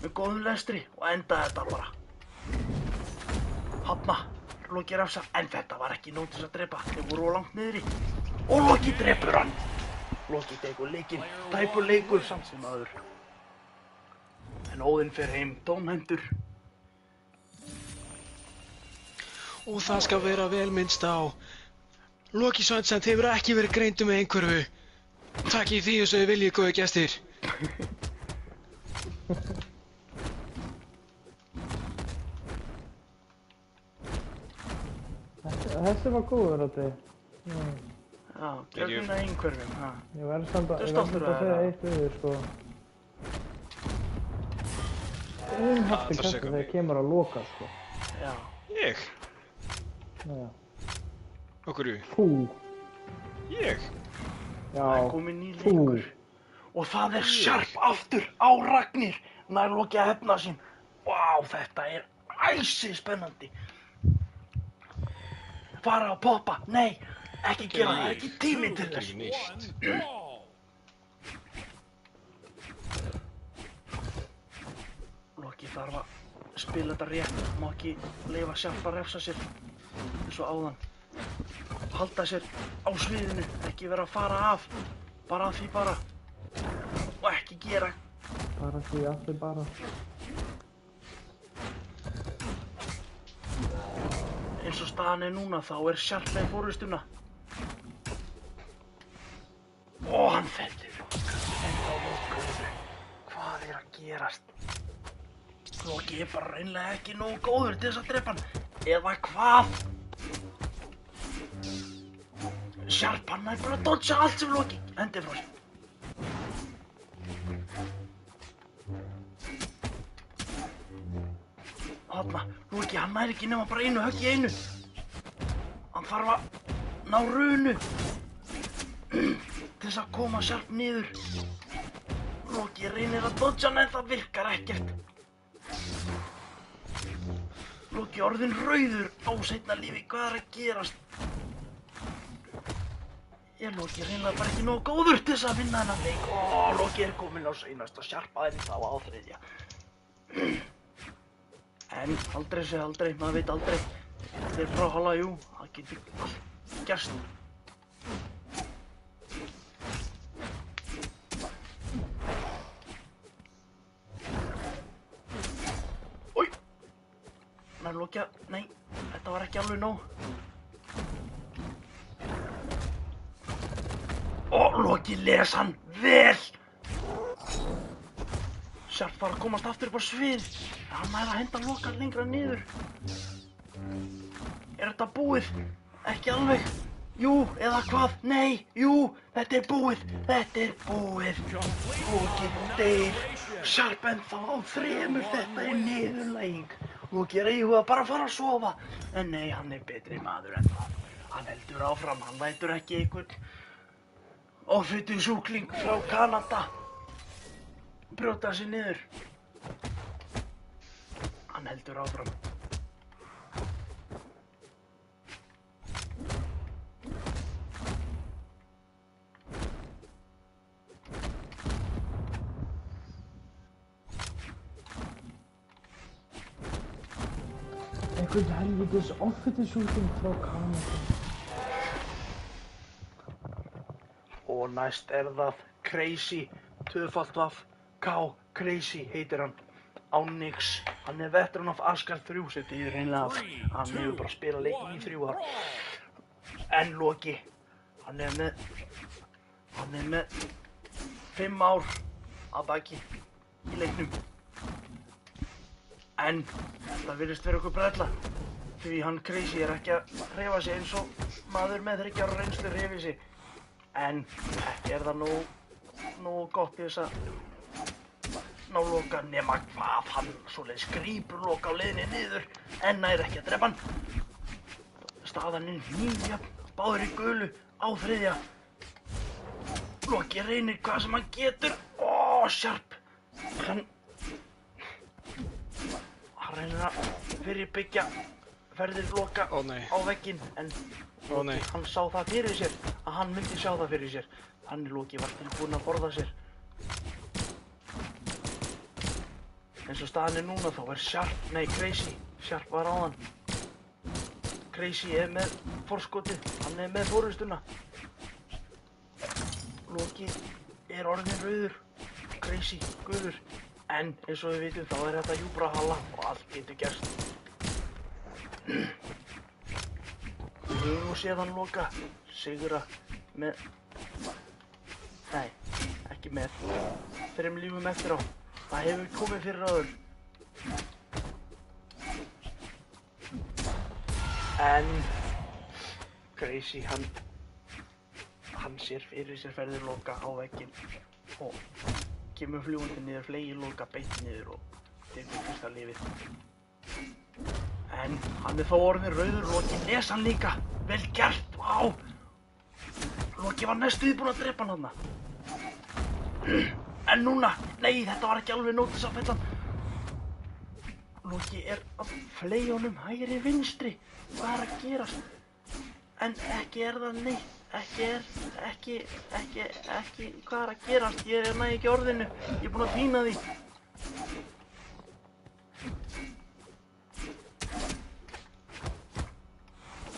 Speaker 1: Með góðum lestri og enda þetta bara. Hafna. Loki refsa, en þetta var ekki nóg til þess að drepa. Þeir voru á langt niðri. Og Loki drepur hann. Loki tekur leikinn. Tæpur leikur samt sem áður. En Óðinn fer heim tómhentur.
Speaker 2: Og það skal vera vel minnst á. Loki Svansson hefur ekki verið greindur með einhverfu. Takkið því þess að þið viljið, góðu gestir.
Speaker 5: Þessi var góður þetta.
Speaker 1: Já, gjörðina einhverfum, ha.
Speaker 5: Ég verður samt að
Speaker 1: stoltur af
Speaker 5: segja
Speaker 1: þér,
Speaker 5: eitt við þig, sko. Haft kæft þegar kemur að Loka, sko.
Speaker 1: Já.
Speaker 2: Ég?
Speaker 5: Já.
Speaker 2: Okkurju?
Speaker 5: Þú.
Speaker 2: Ég?
Speaker 5: Já.
Speaker 1: Það er kominn ný leikur. Og það er Sharp aftur á Ragnir. Nær Loki að hefna sín. Vá, þetta er æsi spennandi. Fara að poppa. Nei, ekki gera það. Ekki tími til þess. Loki þarf að spila þetta rétt. Má ekki leyfa Sharp að refsa sér. Eins og áðan. Halda sér á sviðinu. Ekki vera að fara af. Bara að því bara. Og ekki gera.
Speaker 5: Bara því að því bara.
Speaker 1: Eins og staðan er núna, þá er Sharp með fórustuna. Og hann fellur. En þá Loka. Hvað er að gerast? Loki er bara reynilega ekki nógu góður til þess að drepa hann. Eða hvað? Sharp, hann er bara að dodga allt sem Loki hendir frá sér. Þarna, Loki, hann nær ekki nema bara einu högg í einu. Hann þarf að ná runu til þess að koma Sharp niður. Loki reynir að dodga hann en það virkar ekkert. Loki orðinn rauður á seinna lífi, hvað er að gerast? Er Loki reynilega bara ekki nógu góður til þess að vinna þennan leik? Loki er kominn á seinasta, Sharp aðeins þá á þriðja. En aldrei sé aldrei, maður veit aldrei. Þetta er Brawlhalla, jú, það getur allt gerst. Új! Nær Loki að, nei, þetta var ekki alveg nóg. Loki les hann vel! Sharp var að komast aftur upp á svið. Hann nær að henda Loka lengra niður. Er þetta búið? Ekki alveg. Jú, eða hvað? Nei, jú, þetta er búið. Þetta er búið. Loki deyr. Sharp ennþá á 3, þetta er niðurlæging. Loki er íhugað bara að fara að sofa. En nei, hann er betri maður en það. Hann heldur áfram, hann lætur ekki einhvern offitu sjúkling frá Kanada brjóta sig niður. Hann heldur áfram.
Speaker 5: Einhvern helvítis offitusjúkling frá Kanada.
Speaker 1: Og næst er það Crazy, K, Crazy heitir hann. Onyx, hann er veteran of Asgard 3 sem þýðir hreinlega að hann hefur bara spilað leikinn í 3 ár. En Loki, hann er með 5 ár að baki í leiknum. En þetta virðist vera okkur brella, því hann Crazy er ekki að hreyfa sig eins og maður með 3 ára reynslu hreyfi sig. En ekki er það nógu gott til þess að ná Loka nema hvað hann svoleiðis grípur Loka á leiðinni niður en nær ekki að drepa hann. Staðan er 9, báðir í gulu á 3. Loki reynir hvað sem hann getur. Sharp. Hann reynir að fyrirbyggja ferðir Loka á vegginn en hann sá það fyrir sér að hann myndi sjá það fyrir sér. Þannig Loki var tilbúinn að forða sér. Eins og staðan er núna þá er Crazy. Sharp var áðan. Crazy er með forskotið, hann er með forystuna. Loki er orðinn rauður, Crazy gulur. En eins og við vitum þá er þetta Brawlhalla og allt getur gerst. Við höfum nú séð hann Loka sigra með, nei, ekki með, 3 lífum eftir á. Það hefur komið fyrir áður. En Crazy, hann sér fyrir sér ferðir Loka á vegginn og kemur fljúgandi niður, fleygir Loka beint niður og tekur fyrsta lífið. En hann er þó orðinn rauður. Loki les hann líka. Vel gert, vá! Loki var næstuði búinn að drepa hann þarna. En núna, nei, þetta var ekki alveg nóg til þess að fella hann. Loki er að fleygja honum hægri vinstri. Hvað er að gerast? En ekki er það neitt. Ekki, hvað er að gerast? Ég næ ekki orðinu. Ég er búinn að týna því.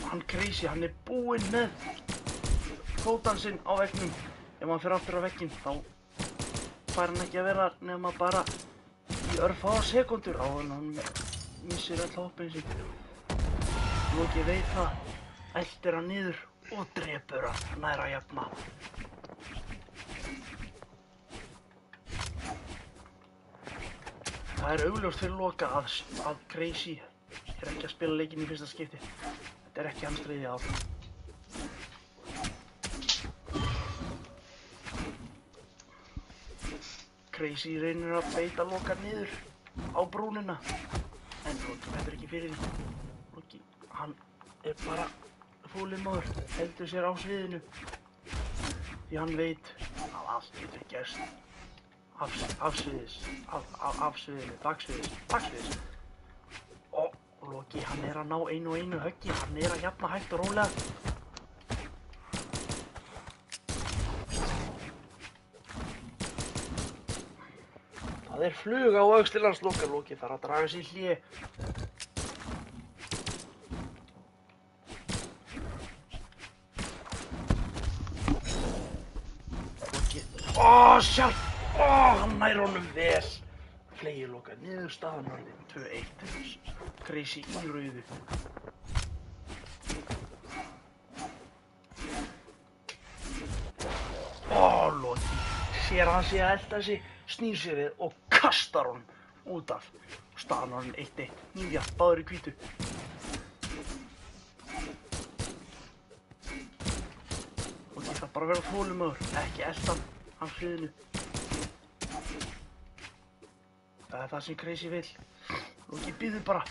Speaker 1: Hann Crazy, hann er búinn með fótann sinn á veggnum. Ef hann fer aftur á vegginn þá fær hann ekki að vera nema bara í örfáar sekúndur áður en hann missir öll hoppin sín. Loki veit það, eltir hann niður og drepur hann nær að jafna. Það augljóst fyrir Loka að Crazy ekki að spila leikinn í fyrsta skipti. Þetta ekki hans þriðja ár. Crazy reynir að beita Loka niður á brúnina. En Loki verður ekki fyrir því. Loki, hann bara þolinmóður, heldur sér á sviðinu. Því hann veit að allt getur gerst. Baksviðis. Og Loki, hann að ná einu höggi, hann að jafna hægt og rólega. Það fluga á öxlir hans Loka. Loki þarf að draga sig í hlé. Loki, sjálf! Hann nær honum vel. Fleygir Loka niður, staðan orðin 2-1. Crazy í rauðu. Loki sér hann sig að elta sig, snýr sér við og kastar honum út af. Staðan orðin 1-1. Nýja, báður í hvítu. Loki þarf bara að vera þolinmóður, ekki elta hann hliðinu. Það það sem Crazy vill. Loki bíður bara.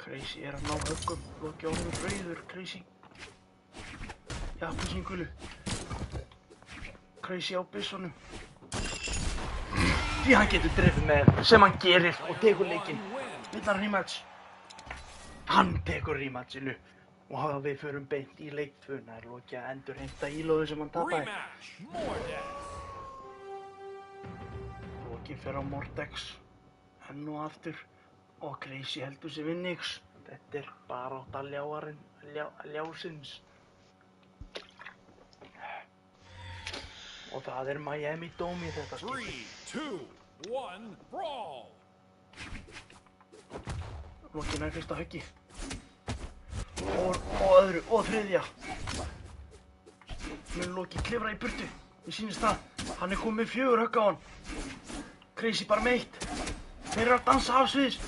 Speaker 1: Crazy að ná höggum. Loki orðinn rauður. Crazy í appelsíngulu. Crazy á byssunum. Því hann getur drifið með sem hann gerir og tekur leikinn. Vill hann rematch? Hann tekur rematchinu og við förum beint í leik 2. Það Loki að endurheimta ílóðu sem hann tapaði. Loki fer á Mordex enn og aftur og Crazy heldur sig við nix. Þetta barátta ljásins. Og það Miami Dome í þetta skipti.
Speaker 3: 3, 2, 1, brawl!
Speaker 1: Loki nær fyrsta höggi. Og öðru, og þriðja. Mun Loki klifra í burtu. Mér sýnist það. Hann komið með 4 högg á hann. Crazy bara með 1. Þeir að dansa afsviðis.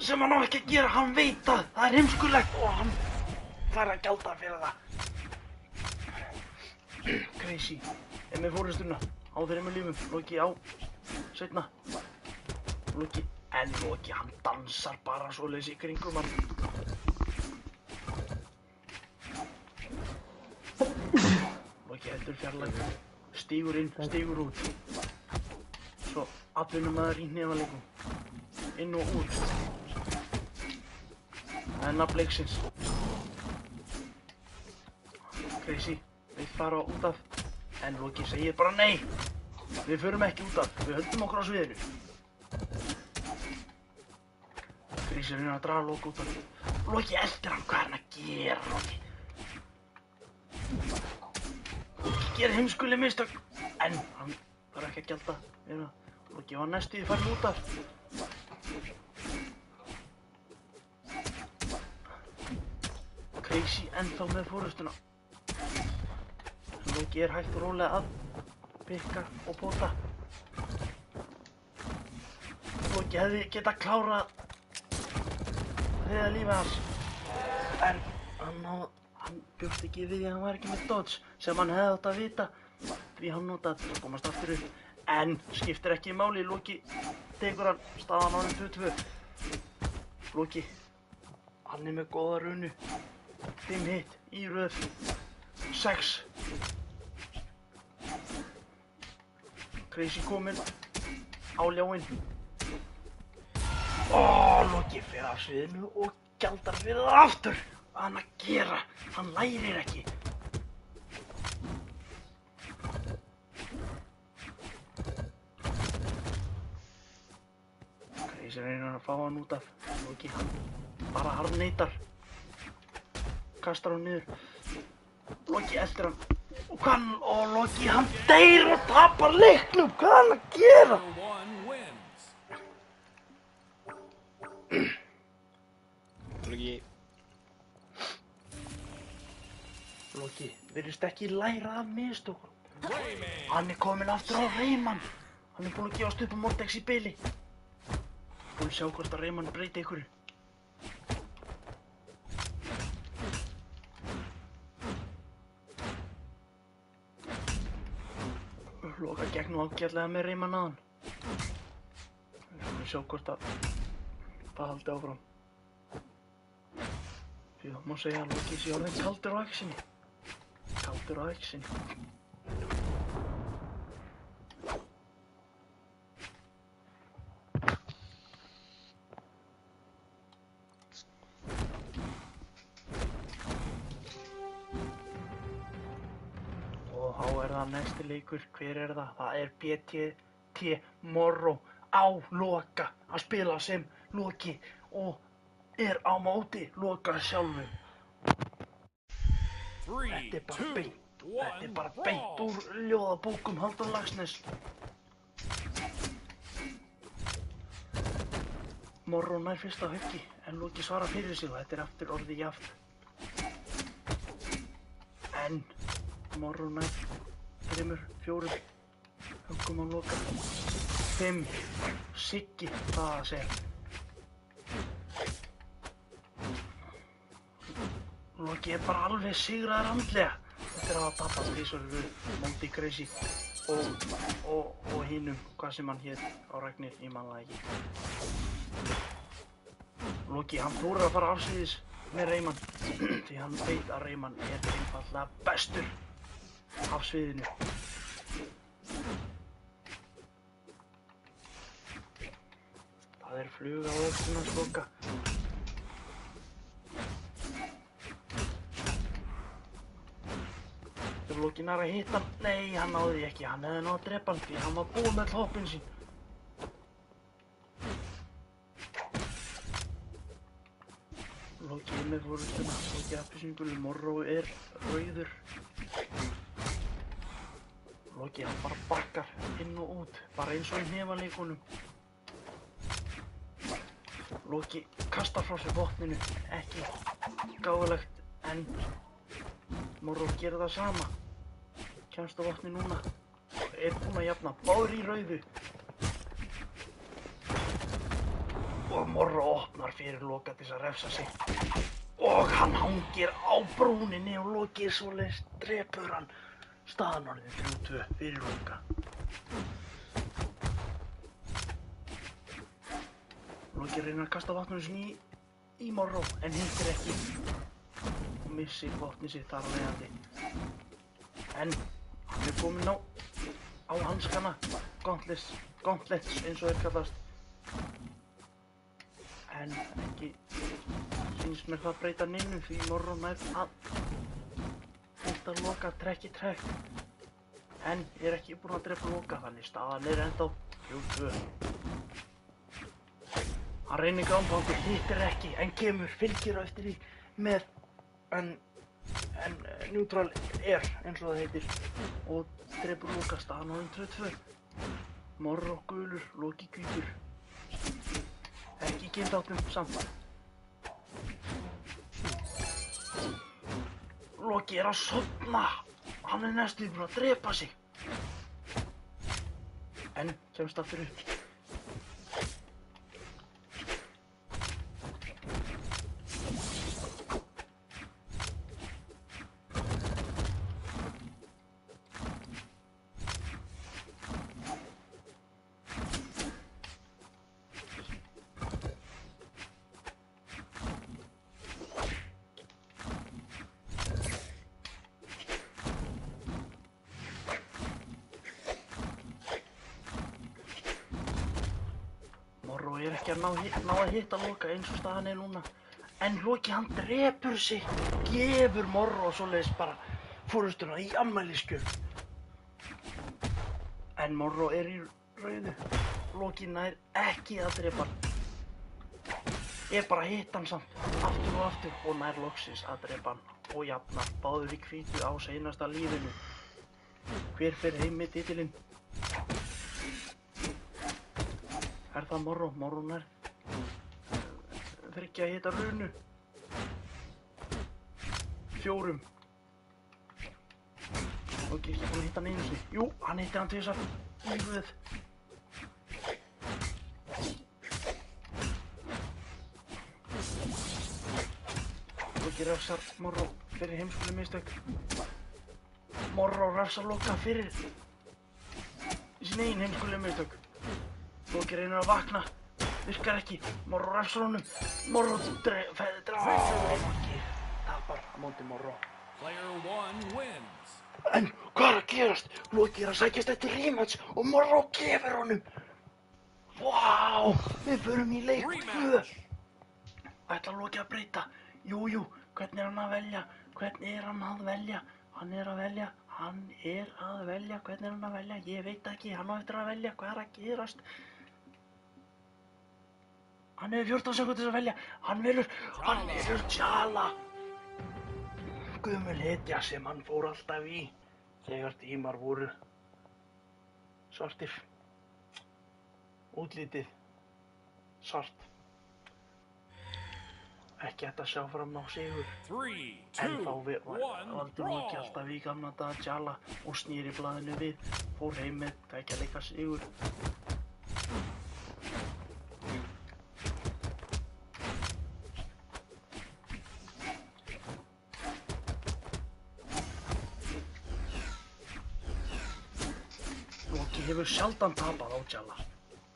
Speaker 1: Sem hann á ekki að gera, hann veit það. Það heimskulegt og hann fær að gjalda fyrir það. Crazy með fórustuna á 3 lífum. Loki á seinna. Loki, hann dansar bara svoleiðis í kringum hann. Loki heldur fjarlægt. Stígur inn, stígur út. Svo atvinnumaður í hnefaleikum. Inn og út. Nafn leiksins. Crazy vill fara út af, en Loki segir bara nei. Við förum ekki út af, við höldum okkur á sviðinu. Crazy reynir að draga Loki út af. Loki eldir hann, hvað hann að gera, Loki? Loki gerir heimskuleg mistök, en hann þarf ekki að gjalda. Loki var næstuði farin út af. Crazy ennþá með fórustuna. Loki hægt og rólega að pikka og pota. Loki hefði getað klárað þriðja lífið hans. En hann bjóst ekki við því að hann var ekki með dodge sem hann hefði átt að vita. Því hann notaði til að komast aftur upp. En skiptir ekki máli. Loki tekur hann. Staðan orðin 2-2. Loki, hann með góða runu. 5 hit í röð. 6. Crazy kominn á ljáinn. Loki fer af sviðinu og gjaldar fyrir það aftur. Hvað hann að gera? Hann lærir ekki. Crazy reynir að fá hann út af. Loki hann bara harðneitar. kastar hann niður. Loki eldir hann. Og Loki, hann deyr og tapar leiknum. Hvað er hann að gera?
Speaker 3: One wins.
Speaker 1: Loki virðist ekki læra af mistökum. Hann er kominn aftur á Rayman. Hann er búinn að gefast upp á Mordex í bili. Búinn að sjá hvort að Rayman breyti einhverju. Loka gekk nú ágætlega með Rayman aðan. Við skulum sjá hvort að það haldi áfram. Því það má segja að Loki sé orðinn kaldur á exinni. Kaldur á exinni. Og þá er það næsti leikur. Hver er það? Það er PTT Morrow á Loka að spila sem Loki og er á móti Loka sjálfu. Þetta er bara beint. Þetta er bara beint úr ljóðabókum Halldór Laxness. Morrow nær fyrsta höggi en Loki svarar fyrir sig og þetta er aftur orðið jafnt. En Morrow nær 3, 4 höggum á Loka. 5 Siggi það að segja. Loki er bara alveg sigraður andlega eftir að hafa tapað tvisvar við Monty Crazy og hinum, hvað sem hann hét á Ragnir, ég man það ekki. Loki, hann þorir að fara afsíðis með Rayman því hann veit að Rayman er einfaldlega bestur af sviðinu. Það er flug á öxlina hans Loka. Þegar Loki nær að hitta hann, nei, hann náði því ekki, hann hefði náð að drepa hann því hann var búinn með öll hoppin sín. Loki er með forystuna, Loki appelsínugulur, Morrow er rauður. Loki, hann bara bakkar inn og út, bara eins og í hnefaleikunum. Loki kastar frá sér vopninu, ekki gáfulegt, en Morrow gerir það sama. Kemst á vopni núna, er búinn að jafna, báðir í rauðu. Og Morrow opnar fyrir Loka til að refsa sig. Og hann hangir á brúninni og Loki svoleiðis drepur hann. Staðan orðin 3-2 fyrir Loka. Loki reynir að kasta vatninu sinni í Morrow en hittir ekki. Og missir vopnið sitt þar á leiðandi. En hann er kominn á hanskana, gauntlets eins og þeir kallast. En ekki finnst mér það breyta neinu því Morrow nær að hitta Loka trekk í trekk. En ég er ekki búinn að drepa Loka, þannig staðan er ennþá 3-2. Hann reynir gámbangur, hittir ekki, en kemur, fylgir á eftir því með en neutral air, eins og það heitir, og drepur Loka, staðan orðin 2-2. Morrow gulur, Loki hvítur. Ekki kynþáttum samt. Loki er að sofna. Hann er næstum búinn að drepa sig. En kemst aftur upp. Morrow er ekki að ná að hitta Loka eins og staðan er núna. En Loki, hann drepur sig, gefur Morrow svoleiðis bara forystuna í afmælisgjöf. En Morrow er í rauðu. Loki nær ekki að drepa hann. Ég bara hitt hann samt, aftur og aftur og nær loksins að drepa hann og jafna báður í hvítu á seinasta lífinu. Hver fer heim með titilinn? Er það Morro? Morro nær þriggja að hitta Runu. 4. Ok, ekki búinn að hitta hann einu sinni. Jú, hann hitti hann tvisvar. Lífið. Loki refsar Morro fyrir heimskuleg mistök. Morro refsar Loka fyrir sín eigin heimskuleg mistök. Loki reynir að vakna. Virkar ekki. Morro refsar honum. Morro Loki tapar á móti Morro.
Speaker 3: Player 1 wins.
Speaker 1: En hvað að gerast? Loki að sækjast eftir rematch og Morro gefur honum. Vá, við förum í leik 2. Ætlar Loki að breyta? Jú, hvernig er hann að velja? Hvernig er hann að velja? Hann er að velja, hvernig er hann að velja? Ég veit ekki, hann á eftir að velja, hvað er að gerast? Hann hefur 14 sekúndur að velja, hann velur T'Challa. Gömul hetja sem hann fór alltaf í þegar tímar voru svartir. Útlitið svart. Ekki hægt að sjá fram á sigur.
Speaker 3: 3,
Speaker 1: En
Speaker 3: 2,
Speaker 1: þá
Speaker 3: 1,
Speaker 1: valdi Loki
Speaker 3: brawl.
Speaker 1: alltaf í gamla daga T'Challa og snýri blaðinu við, fór heim með tveggja leika sigur. Loki hefur sjaldan tapað á T'Challa.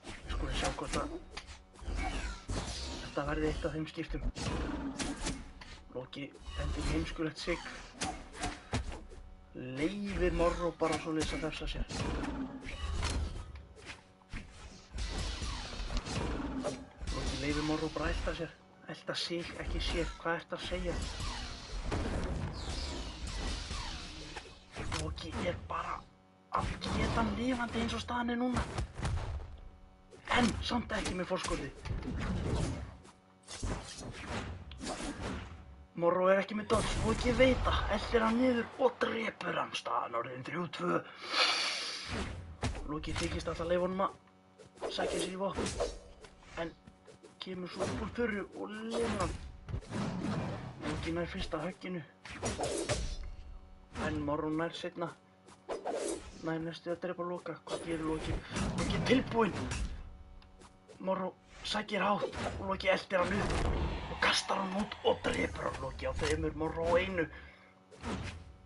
Speaker 1: Við skulum sjá hvort að þetta verði eitt af þeim skiptum. Loki endur heimskulegt sigg. Leyfir Morro bara svoleiðis að refsa sér. Loki leyfir Morro bara að elta sér. Elta sig, ekki sér. Hvað ertu að segja? Loki er bara að geta hann lifandi eins og staðan er núna. En samt ekki með forskotið. Morro er ekki með dodge, Loki veit það, eltir hann niður og drepur hann. Staðan orðin 3-2. Loki þykist alltaf leyfa honum að sækja sér í vopn, en kemur svo upp úr þurru og lifir hann. Loki nær fyrsta högginu, en Morro nær seinna. Nær næstu að drepa Loka. Hvað gerir Loki? Loki er tilbúinn. Morro sækir hátt og Loki eltir hann upp og kastar hann út og drepur hann. Loki á 3, Morro á 1.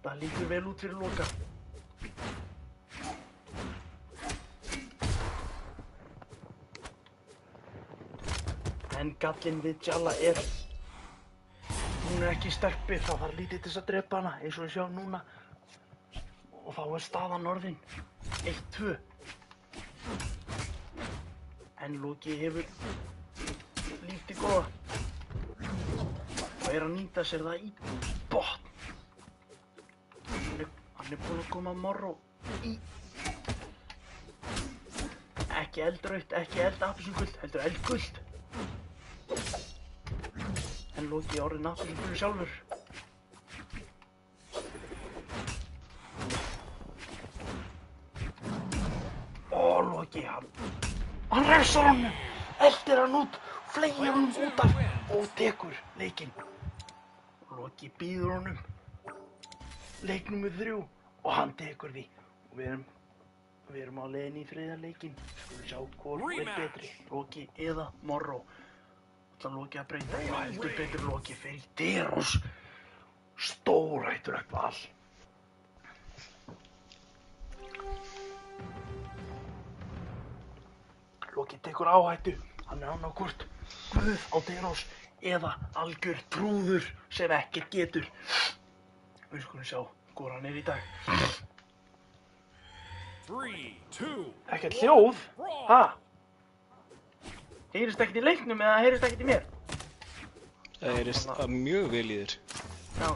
Speaker 1: Það lítur vel út fyrir Loka. En gallinn við T'Challa er, hún er ekki sterkbyggð, það þarf lítið til þess að drepa hana, eins og við sjáum núna. Og þá er staðan orðin 1-2. En Loki hefur lítið góða og er að nýta sér það í botn. Hann er búinn að koma Morro í ekki eldrautt, ekki appelsínugult, heldur eldgult. En Loki er orðinn appelsínugulur sjálfur. Loki, hann refsar honum, eltir hann út, fleygir honum út af og tekur leikinn. Loki býður honum leik númer 3 og hann tekur því. Og við erum á leiðinni í 3. leikinn. Skulum sjá hvor er betri, Loki eða Morro. ætlar Loki að breyta. Já, heldur betur Loki fer í Deros. Stórhættulegt val. Loki tekur áhættu. Hann er annaðhvort guð á Deros eða algjör trúður sem ekkert getur. Við skulum sjá hvor hann er í dag.
Speaker 3: 3, 2,
Speaker 1: Ekkert hljóð? Ha? Heyrist ekkert í leiknum eða heyrist ekkert í mér?
Speaker 2: Það heyrist mjög vel í þér.
Speaker 1: Já.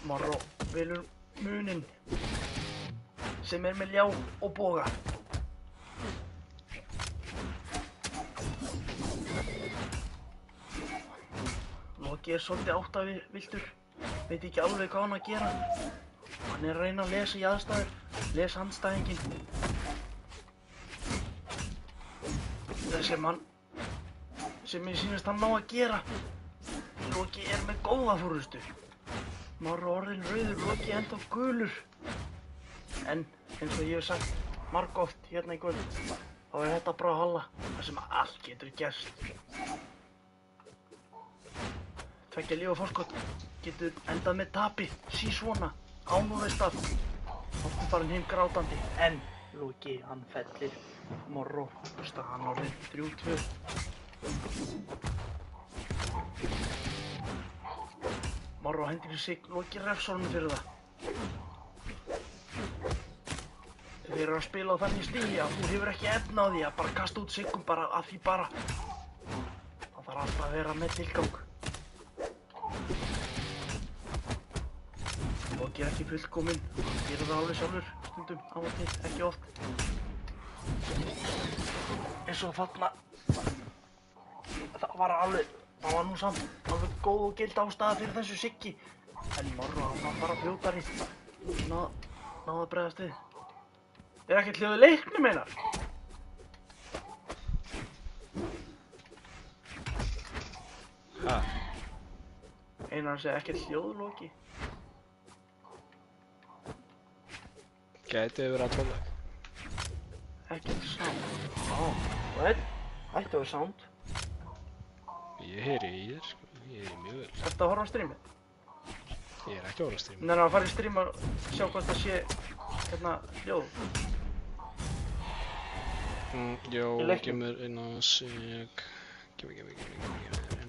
Speaker 1: Morro velur muninn. sem með ljá og boga. Loki svolítið áttaviltur, veit ekki alveg hvað hann að gera. Hann að reyna að lesa í aðstæður, lesa andstæðinginn. Þessi mann sem mér sýnist hann ná að gera. Loki með góða fórustu. Morro orðinn rauður, Loki ennþá gulur. En eins og ég hef sagt margoft hérna í kvöld, þá þetta Brawlhalla þar sem allt getur gerst. Tveggja líf og forskot getur endað með tapi, svona, ánúðist af. Oftast var hann heim grátandi, en Loki hann fellir Morro, staðan orðin 3-2. Morro hendir í sig, Loki refsar honum fyrir það. Þeir eru að spila á þannig stigi að þú hefur ekki efni á því að bara kasta út Siggum bara að því bara. Það þarf alltaf að vera með tilgang. Loki ekki fullkominn, gerir það alveg sjálfur, stundum, á og til, ekki oft. Eins og þarna, það var nú samt alveg góð og gild ástæða fyrir þessu Siggi. En Morro, hann var bara fljótari, náði að bregðast við. Ekkert hljóð í leiknum, Einar?
Speaker 2: Ha?
Speaker 1: Einar segir ekkert hljóð, Loki.
Speaker 2: Gæti verið að tróla.
Speaker 1: Ekkert sound. What? Ætti að vera sound.
Speaker 2: Ég heyri í þér, sko. Ég heyri mjög vel.
Speaker 1: Ertu að horfa á streamið?
Speaker 2: Ég ekki að horfa á streamið.
Speaker 1: Nei, að fara í stream og sjá hvort það sé hérna hljóð.
Speaker 2: Jó,
Speaker 1: Í leiknum.
Speaker 2: kemur inn á sig. Kemur inn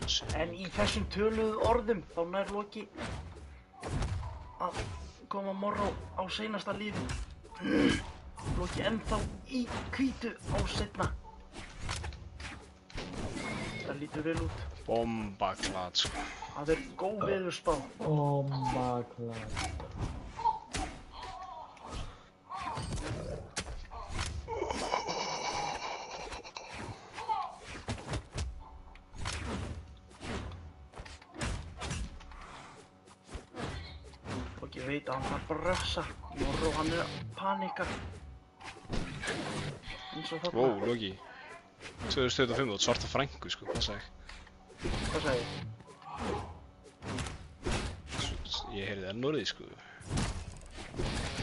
Speaker 2: á sig.
Speaker 1: En í þessum töluðu orðum þá nær Loki að koma Morro á seinasta lífi. Loki ennþá í hvítu á seinna. Það lítur vel út.
Speaker 2: Bombaklat, sko.
Speaker 1: Það góð veðurspá.
Speaker 5: Bombaklat.
Speaker 1: Loki veit að hann þarf bara að refsa. Morro hann að panika. Eins og þarna.
Speaker 2: Wow, Loki. 2025, þú ert svarta frængu, sko. Hvað sagði ég?
Speaker 1: Hvað sagði ég?
Speaker 2: Ég heyrði N-orðið, sko.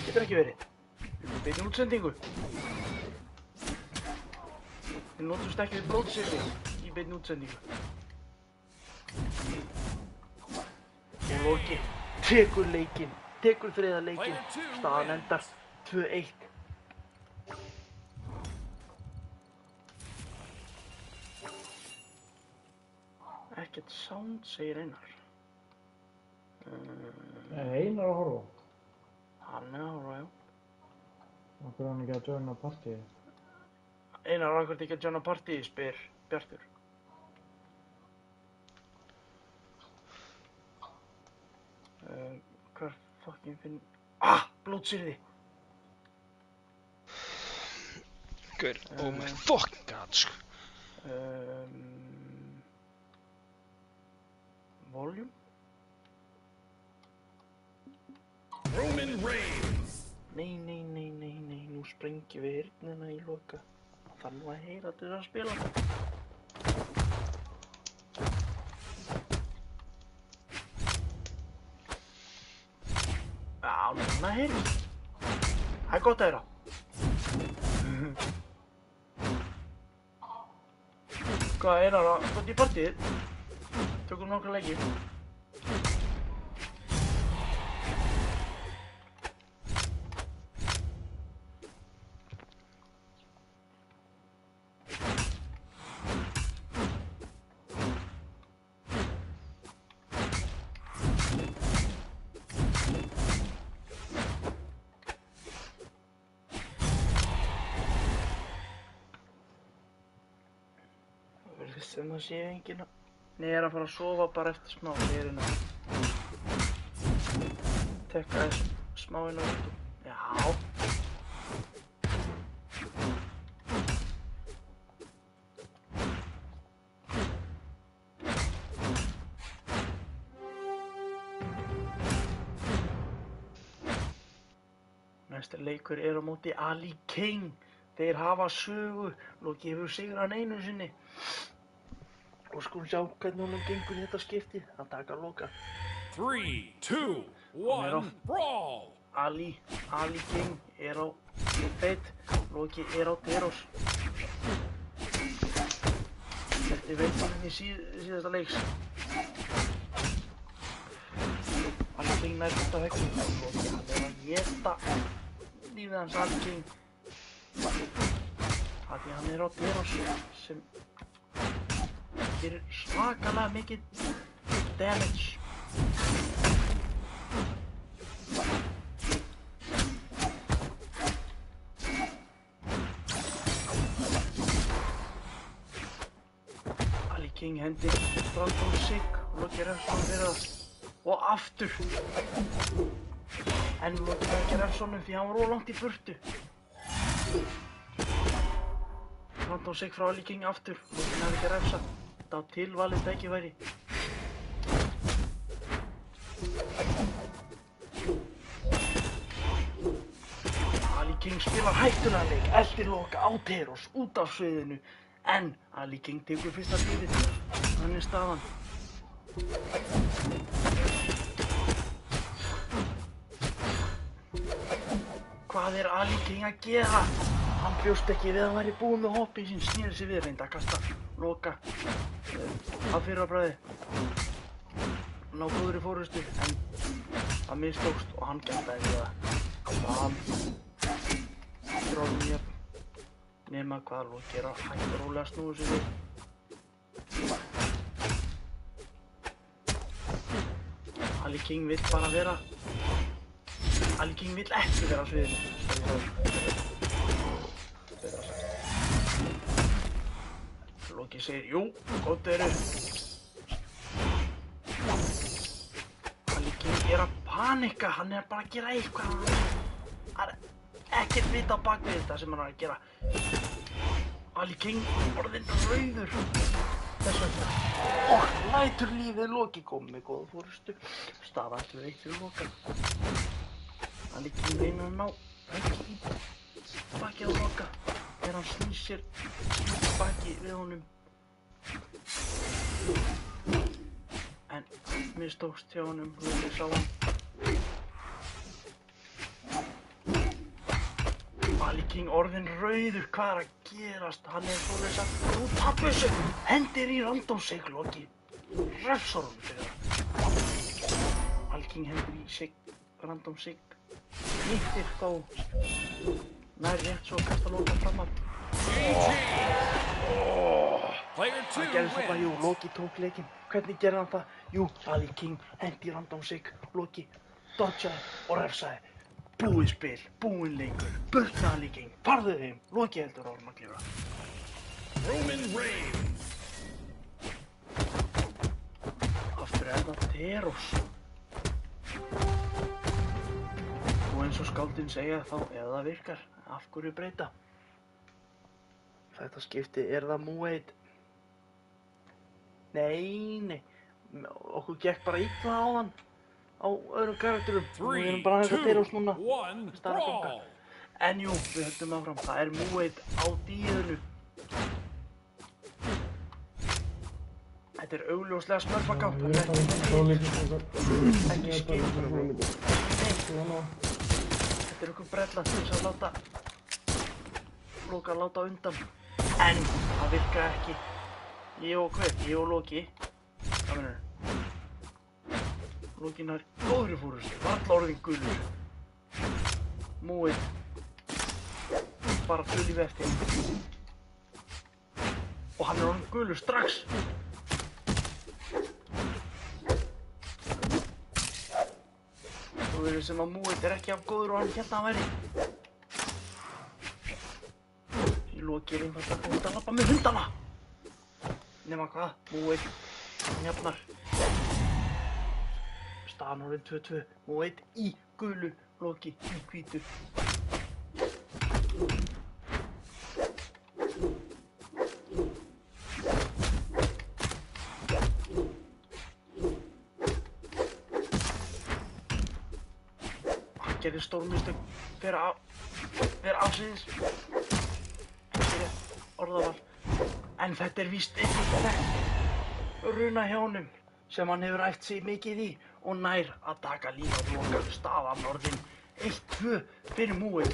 Speaker 1: Getur ekki verið. Við erum beinni útsendingu. Við notumst ekki við blóðsyrði í beinni útsendingu. Og Loki tekur leikinn, tekur þriðja leikinn. Staðan endar 2-1. Ekkert sound, segir Einar.
Speaker 5: Einar að horfa.
Speaker 1: Hann að horfa, já.
Speaker 5: Okkur er hann ekki að joina partíið.
Speaker 1: Einar akkur ekki að joina partíið, spyr Bjartur. Hvar fucking finn... blóðsyrði!
Speaker 2: Gaur, oh my fucking god, sko.
Speaker 1: Volume?
Speaker 3: Roman Reigns.
Speaker 1: Nei, nú sprengjum við hirnina í Loka. Það þarf nú að heyra til að spila. Já, núna heyrist. Það gott að heyra. Hvað er það? Hvað í partíið? Tökum nokkra leiki. Sem það sé enginn að... Nei, ég er að fara að sofa bara eftir smá. Ég er inn að... tekka þess smá inn á YouTube. Já. Næsti leikur er á móti Ali King. Þeir hafa sögu. Loki hefur sigrað hann einu sinni. Og skulum sjá hvernig honum gengur í þetta skipti. Að taka Loka.
Speaker 3: 3, 2, 1, brawl!
Speaker 1: Ali King er á feit. Loki er á Teros. Þetta er veitmannin í síðasta leiks. Ali King nær út af veginn. Loki hann er að éta lífið hans Ali King. Af því hann er á Teros sem gerir svakalega mikið damage. Ali King hendir Brandon Sig og Loki refsar hann fyrir það. Og aftur. En Loki var ekki refsa honum því hann var of langt í burtu. Brandon Sig frá Ali King aftur. Loki hafði ekki refsa. Þetta var tilvalið tækifæri. Ali King spilar hættulegan leik, eltir Loka á Teros út af sviðinu. En Ali King tekur fyrsta lífið. Þannig er staðan. Hvað er Ali King að gera? Hann bjóst ekki við að hann væri búinn með hoppið sín, snýri sig við, reyndi að kasta Loka að fyrrabragði. Ná góðri fórustu, en það mistókst og hann gætaði við það. Hann dróði jöfn, nema hvað Loki er að hægt og rólega snúi sig við. Ali King vill bara vera... Ali King vill ekki vera á sviðinu. Loki segir, jú, gott eru. Ali King er að panika, hann er bara að gera eitthvað. Hann er ekkert vita á bakvið þetta sem hann er að gera. Ali King orðinn rauður. Þess vegna. Og lætur lífið Loki komið með góða fórustu. Staða eftir veikt fyrir Loka. Ali King reynir að ná ekki í bakið á Loka. Þegar hann snýr sér baki við honum. En mistókst hjá honum, Loki sá hann. Ali King orðinn rauður, hvað er að gerast? Hann er svoleiðis að þú tapir þessu. Hendir í Random Sig, Loki. Refsar honum fyrir það. Ali King hendir í Sig, Random Sig. Hittir þá nær rétt svo að kasta Loka fram af. Það gerðist þetta, jú, Loki tók leikinn. Hvernig gerði hann það? Jú, Ali King hendi í Random Sig, Loki dodgeaði og refsaði. Búið spil, búinn leikur, burt með Ali King, farðu heim, Loki heldur árum að klifra.
Speaker 3: Roman Reigns.
Speaker 1: Aftur er það Teros. Og eins og skáldin segja þá ef það virkar, af hverju breyta? Þetta skipti er það Muaid. Nei, okkur gekk bara illa á hann. Á öðrum karakterum. Við erum bara aðeins að Teros núna.
Speaker 3: Brawl!
Speaker 1: En jú, við höldum áfram. Það er Muaid á díðinu. Þetta er augljóslega smörfagátt. Ekki skilur. Þetta er okkur brella til þess að láta Loka láta undan. En það virkaði ekki. Ég og hver? Ég og Loki. Hvað meinarðu? Loki nær góðri fórustu, varla orðinn gulur. Muaid. Bara 2 lífi eftir. Og hann er orðinn gulur strax. Svo verður sem að Muaid er ekki af góður og hann hélt að hann væri. Loki er einfalt að út að labba með hundana. Nema hvað? Muaid. Hann jafnar. Staðan orðin 2-2. Muaid í gulu, Loki í hvítu. Hann gerði stórmistök fyrir afsíðis. Ekki rétt orðaval. En þetta víst eitthvað runa hjá honum sem hann hefur æft sig mikið í og nær að taka líf af Loka. Staðan orðin 1-2 fyrir múið.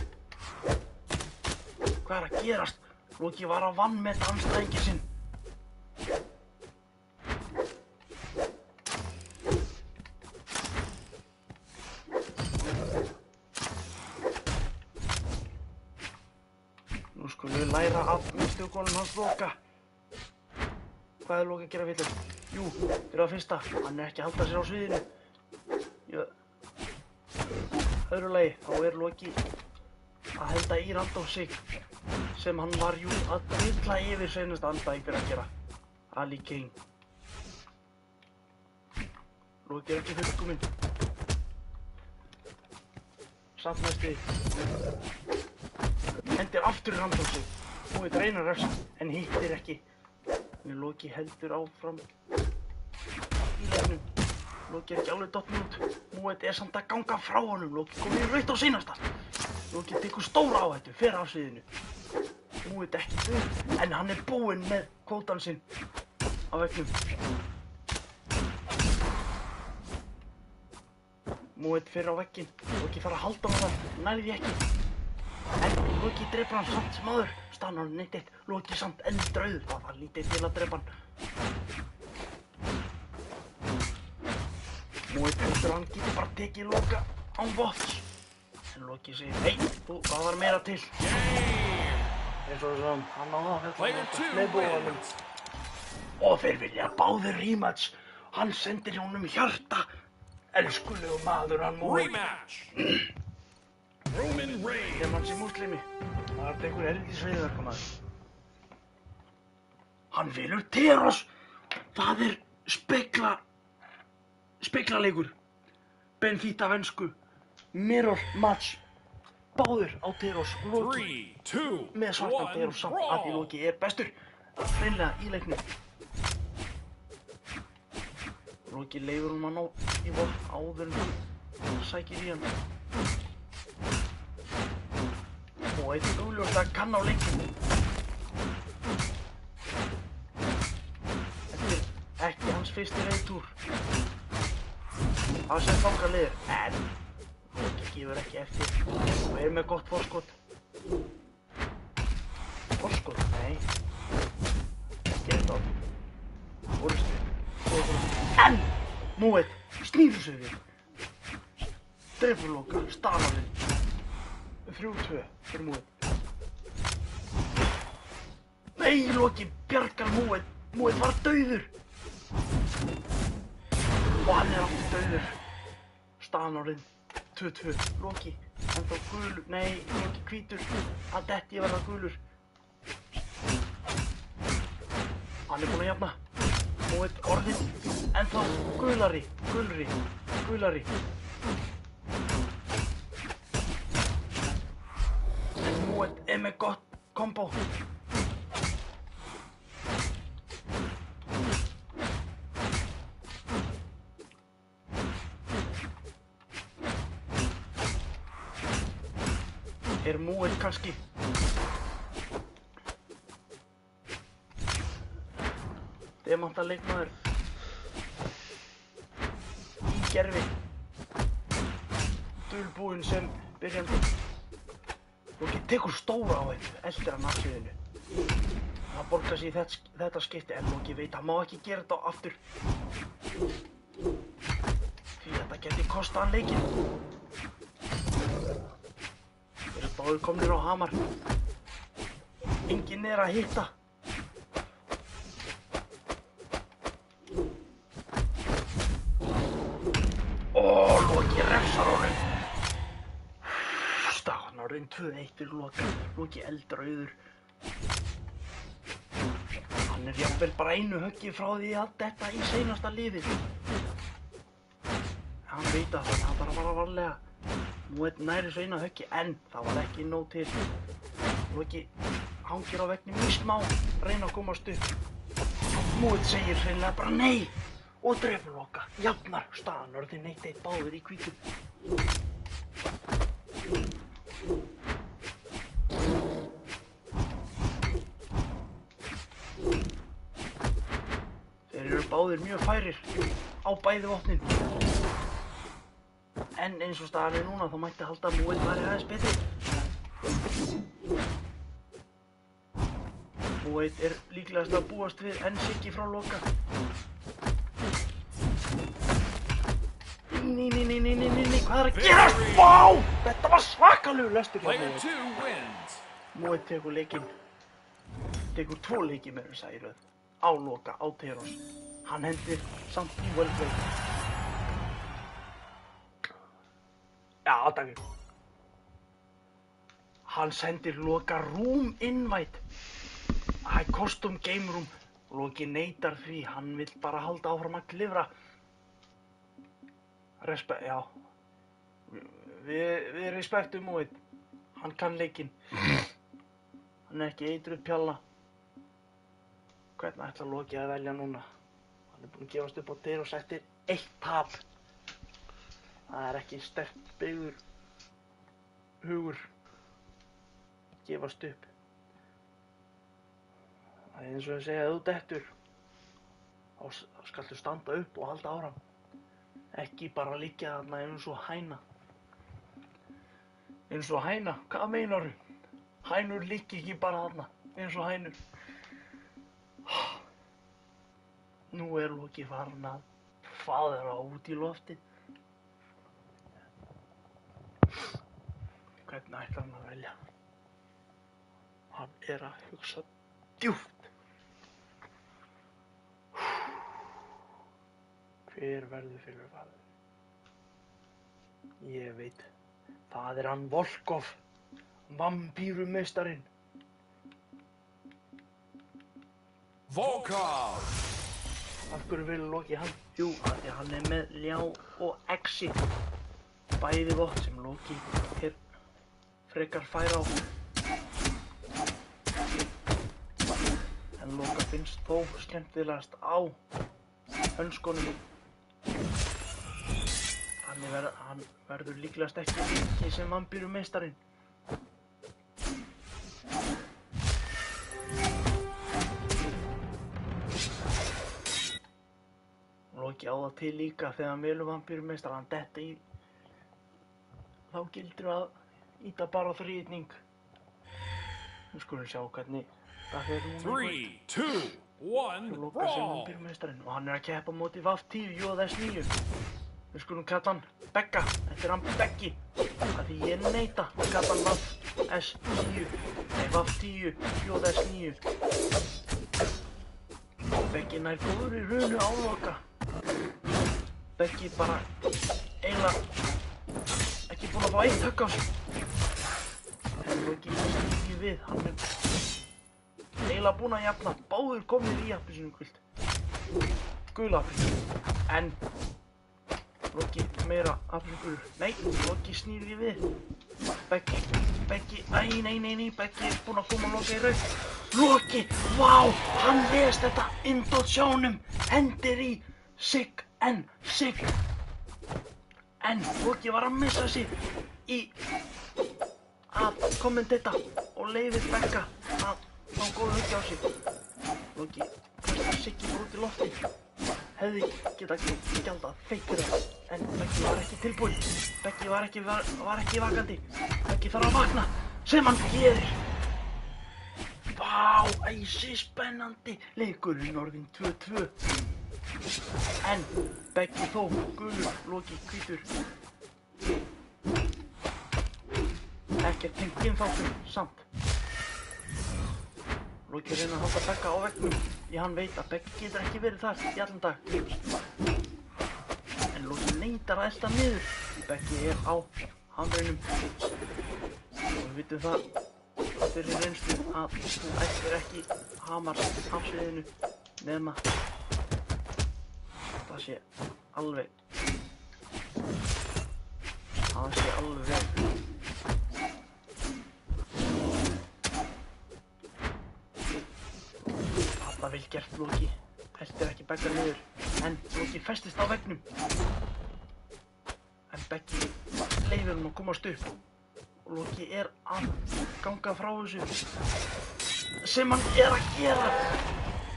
Speaker 1: Hvað að gerast? Loki var að vanmeta andstæðinginn sinn. Nú skulum við læra af mistökunum hans Loka. Hvað er Loki að gera vitlaust? Jú, fyrir það fyrsta, hann ekki að halda sér á sviðinu. Öðru lagi, þá Loki að henda í Randolph sig, sem hann var jú að drilla yfir seinasta andstæðing að gera. Ali Kane. Loki ekki fullkominn. Samt næstu. Hendir aftur í Randolph sig. Múið reynar refs, en hittir ekki. En Loki heldur áfram í leiknum. Loki ekki alveg dottinn út. Múið samt að ganga frá honum. Loki komið í rautt á seinasta. Loki tekur stóra áhættu fyrir afsviðinu. Múið ekki döð, en hann búinn með kvótan sinn á veggnum. Múið fyrir á vegginn. Loki fara að halda á það, nærði ekki. En Loki drepur hann samt sem áður. Staðan hann neitt eitt. Loki samt eldrauður. Það var lítið til að drepa hann. Múið heldur hann geti bara tekið Loka án vopns. En Loki segir, hei, það var meira til. Eins og hann náði að með búanum. Og þeir vilja báðir rematch. Hann sendir honum hjarta. Elskulegu maður hann Múið.
Speaker 3: Rematch. Roman Reigns.
Speaker 1: Þegar hann sé múslimi. Það er einhver helvítis veiðverkamaður. Hann velur Theros. Það speklaleikur. Benfica vensku. Mirror match. Báður á Theros. Loki
Speaker 3: 3, 2,
Speaker 1: með svartan
Speaker 3: 1,
Speaker 1: Theros samt að því Loki bestur. Hreinlega í leiknum. Loki leifur hann á í vopn áður en hann sækir í hann. Og eitt augljóst að kann á leiknum. Þetta ekki hans fyrsti reiðtúr. Það sem fangar liður, en Loki gefur ekki eftir og með gott forskot. Forskot? Nei. Ekki eftir á. Orðstu. En! Múið snýður sig við. Drefur Loka, staðaninn. 3-2 fyrir Múið. Nei, Loki bjargar Múið. Múið var dauður. Og hann aftur dauður. Staðan orðin 2-2. Loki, ennþá gulur. Nei, Loki hvítur. Að detti verða gulur. Hann búinn að jafna. Múið orðin ennþá gulari. En Múið með gott kombo. Múið kannski. Demanta leikmaður. Í gerfi. Dulbúinn sem byrjandi. Loki tekur stóra áhættu eldir hann afsviðinu. Það borgar sig í þetta skipti en Loki veit að má ekki gera þetta aftur. Því þetta geti kostað hann leikinn. Báðir komnir á hamar. Enginn að hitta. Loki refsar honum. Staðan orðin 2-1 fyrir Loka. Loki eldrauður. Hann jafnvel bara einu höggi frá því að detta í seinasta liðið. Hann veit að það bara var varlega. Múið næri svo eina höggi, en það var ekki nóg til. Loki hangir á veggnum í smá, reyna að komast upp. Múið segir hreinlega bara nei og drefur Loka. Jafnar staðan orðin 1-1 báðir í hvítu. Þeir eru báðir mjög færir á bæði vopnin. En eins og staðan er núna þá mætti halda að Móið væri aðeins betri. Móið er líklegast að búast við enn Siggi frá Loka. Nei, hvað er að gerast? Vá! Þetta var svakalegur lestur hjá
Speaker 3: Player
Speaker 1: Móið.
Speaker 3: 2 wins.
Speaker 1: Móið tekur leikinn. Tekur 2 leiki með þess að í röð. Á Loka, á Teros. Hann hendir samt Weltway. Já, takk. Hann sendir Loka room invite. High custom game room. Loki neitar því, hann vill bara halda áfram að klifra. Já. Við respektum Móið. Hann kann leikinn. Hann er ekki eitruð pjalla. Hvernig ætlar Loki að velja núna? Hann er búinn að gefast upp á Teros eftir 1 tap. Það er ekki sterkt byggður hugur. Gefast upp. Það er eins og að segja að þú dettur. Þá skaltu standa upp og halda áfram. Ekki bara liggja þarna eins og hæna. Eins og hæna? Hvað meinarðu? Hænur liggja ekki bara þarna eins og hænur. Nú er Loki farinn að faðra út í loftið. Hvernig ætlar hann að velja? Hann er að hugsa djúpt. Hver verður fyrir faðir? Ég veit. Það er hann Volkov, vampírumeistarinn.
Speaker 3: Volkov.
Speaker 1: Af hverju vil Loki hann? Jú, af því að hann er með ljá og exi. Bæði vopn sem Loki er frekar fær á. En Loka finnst þó skemmtilegast á hönskonum. Hann verður líklegast ekki lengi sem vampírumeistarinn. Loki á það til líka þegar hann velur vampírumeistar, hann detta í. Þá gildir að íta bara þríhyrning. Nú skulum sjá hvernig það fer núna.
Speaker 3: 3, 2, 1,
Speaker 1: Loka sem
Speaker 3: brawl.
Speaker 1: vampírumeistarinn og hann er að keppa móti VAF-10 JS9. Við skulum kalla hann Begga, þetta er hann Beggi. Af því ég neita að kalla hann VAF-S10. Nei, VAF-10 JS9. Beggi nær góður í runu á Loka. Beggi bara eiginlega ekki búinn að fá eitt högg á sig. En Loki ekki við, hann er eiginlega búinn að jafna. Báðir komnir í appelsínugult. Gula appelsínu. En Loki meira appelsínugulur. Nei, Loki snýr því við. Beggi, nei, Beggi er búinn að koma Loka í rauð. Loki, vá, hann les þetta indótt sjónum. Hendir í Sig. En Loki var að missa sig í að kommentita og leyfir Begga að fá góða höggi á sig. Loki kastar Siggi út í lofti. Hefði getað gjaldað feikir það, en Beggi var ekki tilbúinn. Beggi var ekki vakandi. Beggi þarf að vakna, sem hann gerir. Vá, æsi spennandi. Leikurinn orðinn 2-2. En Beggi þó gulur, Loki hvítur. Ekkert tengt kynþáttum, samt. Loki reynir að halda Begga á veggnum, því hann veit að Beggi getur ekki verið þar í allan dag. En Loki neitar að elta niður. Beggi er á hamrinum. Og við vitum það fyrir reynslu að þú ættir ekki hamar hamsviðinu nema það sé alveg Þetta vel gert, Loki. Eltir ekki Begga niður, en Loki festist á veggnum. En Beggi leyfir hann að komast upp. Loki er að ganga frá þessu. Sem hann er að gera.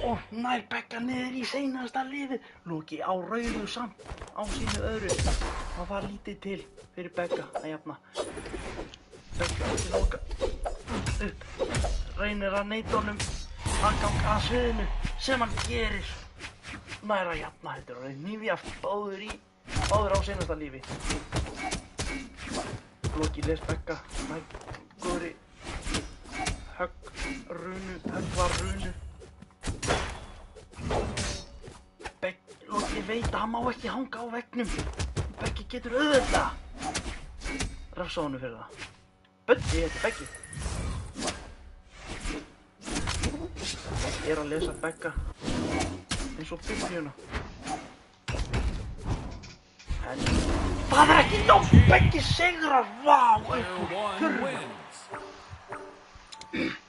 Speaker 1: Og nær Begga niður í seinasta liðið. Loki á rauðu samt á sínu öðru. Það var lítið til fyrir Begga að jafna. Begga til Loka upp. Reynir að neita honum aðgang að sviðinu sem hann gerir. Nær að jafna þetta og hnífjaft báður á seinasta lífi. Loki les Begga nær góðri högg var runu. Loki veit að hann má ekki hanga á veggnum. Beggi getur auðvitað refsa honum fyrir það. Böddi heitir Beggi. Ég er að lesa Begga eins og biblíuna. En það er ekki nóg. Beggi sigrar. Vá,
Speaker 3: Player
Speaker 1: upp úr
Speaker 3: 1
Speaker 1: þurru.
Speaker 3: wins.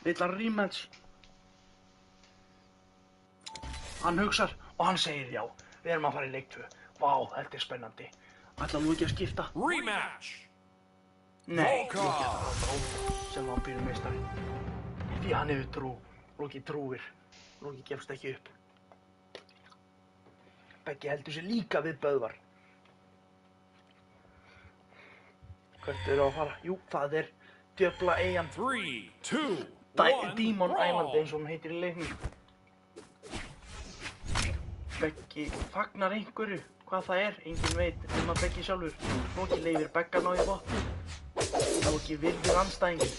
Speaker 1: Vill hann rematch. Hann hugsar og hann segir já. Við erum að fara í leik 2. Vá, þetta er spennandi. Ætlar Loki að skipta?
Speaker 3: Rematch.
Speaker 1: Nei,
Speaker 3: Volkov.
Speaker 1: Loki ætlar að láta óta sem vampírumeistari. Því hann hefur trú. Loki trúir. Loki gefst ekki upp. Beggi heldur sig líka við Böðvar. Hvert eru að fara? Jú, það er djöfla eyjan.
Speaker 3: 3, 2, 1.
Speaker 1: Demon Island
Speaker 3: brawl.
Speaker 1: eins og hún heitir í leiknum. Beggi fagnar einhverju. Hvað það er, enginn veit nema Beggi sjálfur. Loki leyfir Begga ná í vopn. Loki virðir andstæðinginn.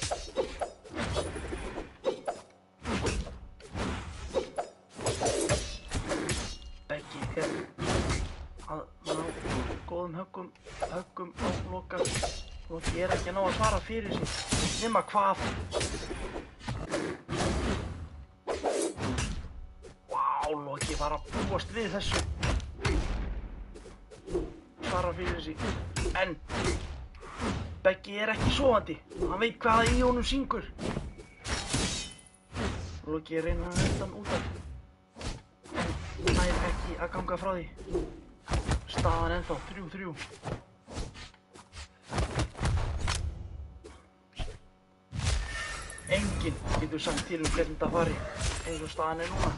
Speaker 1: Beggi er að ná góðum höggum á Loka. Loki er ekki að ná að svara fyrir sig. Nema hvað? Loki var að búast við þessu. Svara fyrir sig. En Beggi er ekki sofandi. Hann veit hvaða í honum syngur. Loki reynir að henda hann út af. Nær ekki að ganga frá því. Staðan ennþá 3-3. Enginn getur sagt til hvernig þetta fari eins og staðan er núna.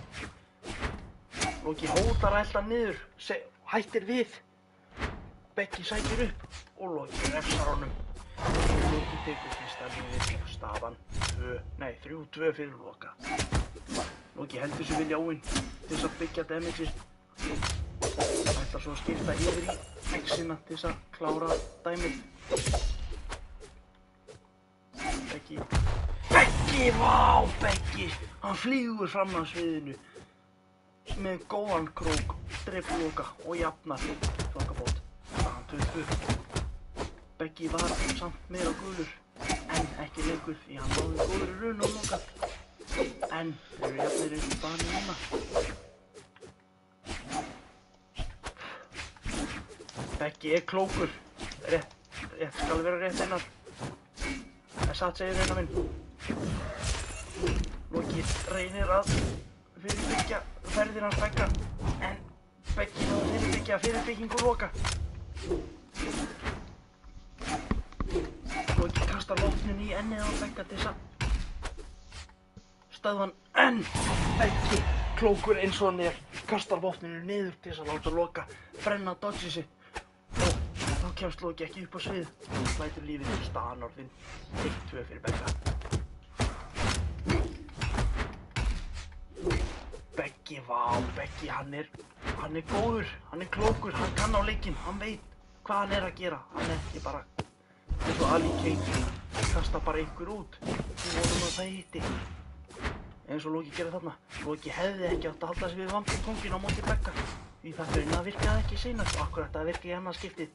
Speaker 1: Loki hótar að elda niður, hættir við. Beggi sækir upp og Loki refsar honum. Loki tekur fyrsta lífið, staðan 3-2 fyrir Loka. Loki heldur sig vilja áinn til þess að byggja damageið. Ætlar svo að skipta yfir í X-ina til þess að klára dæmið. Beggi, vá, Beggi! Hann flýgur fram á sviðinu með góðan krók, dreif Loka og jafnar þokkabót. Staðan 2-2. Beggi var samt meira gulur, en ekki lengur því hann náði góðri runu á Loka. En þeir eru jafnir eins og staðan er núna. Beggi er klókur. Rétt skal vera rétt einar. Það satt segir reyna minn. Loki reynir að fyrirbyggja ferðir hans Begga, en Beggi náði fyrirbyggja fyrirbyggingu Loka. Loki kastar vopnin í ennið á Begga til þess að stöðva hann, en Beggi, klókur eins og hann er, kastar vopninu niður til þess að láta Loka brenna dodgið sitt. Og þá kemst Loki ekki upp á svið, lætur lífið staðan orðin 1-2 fyrir Begga. Beggi, vá, Beggi, hann er góður, hann er klókur, hann kann á leikinn, hann veit hvað hann er að gera. Hann er ekki bara eins og Ali Kane, kasta bara einhver út, við vonum að það hitti. Eins og Loki gerir þarna. Loki hefði ekki átt að halda sig við vampírkónginn á móti Begga, því það fyrir virkaði ekki seinast og akkurat það virkaði í annað skiptið.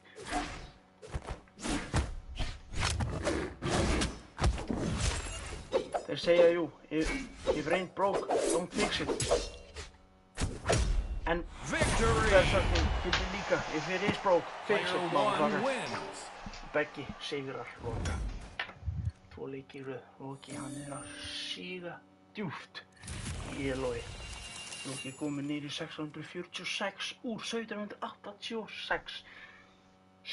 Speaker 1: Þeir segja jú, if rain broke, don't fix it. En þversögnin gildir líka, if it is broke, fix it, motherfucker. Beggi sigrar Loka. 2 leiki í röð. Loki, hann er að síga djúpt í elóið. Loki er kominn niður í 646 úr 1786.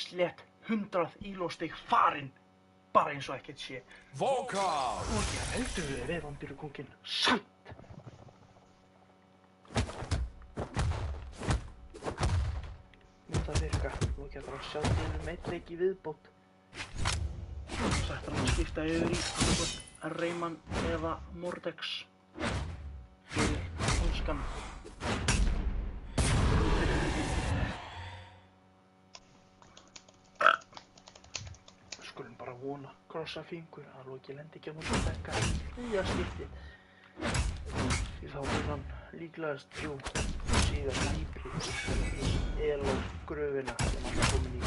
Speaker 1: Slétt 100 ílóstig farinn. bara eins og ekkert sé.
Speaker 3: Volkov!
Speaker 1: Loki, heldur við vampírukónginn samt. Þetta virka. Loki ætlar að sjá til einn leik í viðbót. Svo ætlar hann að skipta yfir í annarkvort Reymann eða Mordex fyrir hanskan. Skulum bara vona, krossa fingur að Loki lendi ekki á móti Becca í þriðja skipti. Því þá verður hann líklegast, síðan hýbrið í Elo-gröfina sem hann er komin í.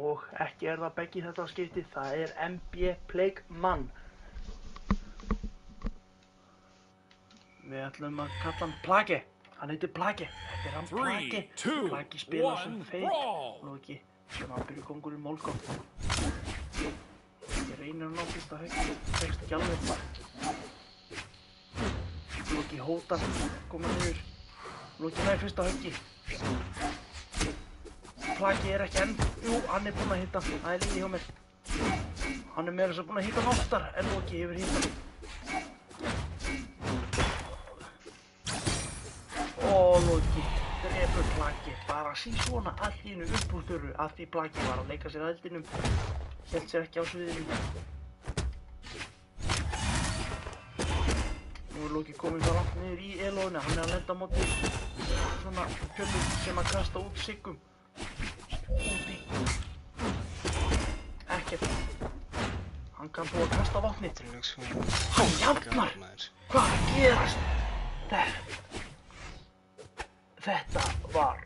Speaker 1: Og ekki er það Beggi þetta skipti, það er MB Plague-mann. Við ætlum að kalla hann Plage. Hann heitir Plage. Þetta er hann Plage.
Speaker 3: 3, 2,
Speaker 1: Plage spilar sem
Speaker 3: 1,
Speaker 1: feit.
Speaker 3: brawl!
Speaker 1: Loki sem vampírukóngurinn Molgo. Ég reynir að ná fyrsta höggi. Tekst ekki alveg. Loki hótar. Koma niður. Loki nær fyrsta höggi. Plagi er ekki enn. Jú, hann er búinn að hitta. Það er líði hjá mér. Hann er meira þess að búinn að hitta hann oftar en Loki hefur hittað. Loki drepur Plagi bara svona allt í einu upp úr þurru af því Plagi var að leika sér að eldinum. Hélt sér ekki á sviðinu. Nú er Loki kominn svo langt niður í Elóinu. Hann er að lenda á móti svona pjöllum sem að kasta út siggum. Úti. Ekkert. Hann kann þó að kasta vatni. Hann jafnar! Hvað er að gerast? Þetta var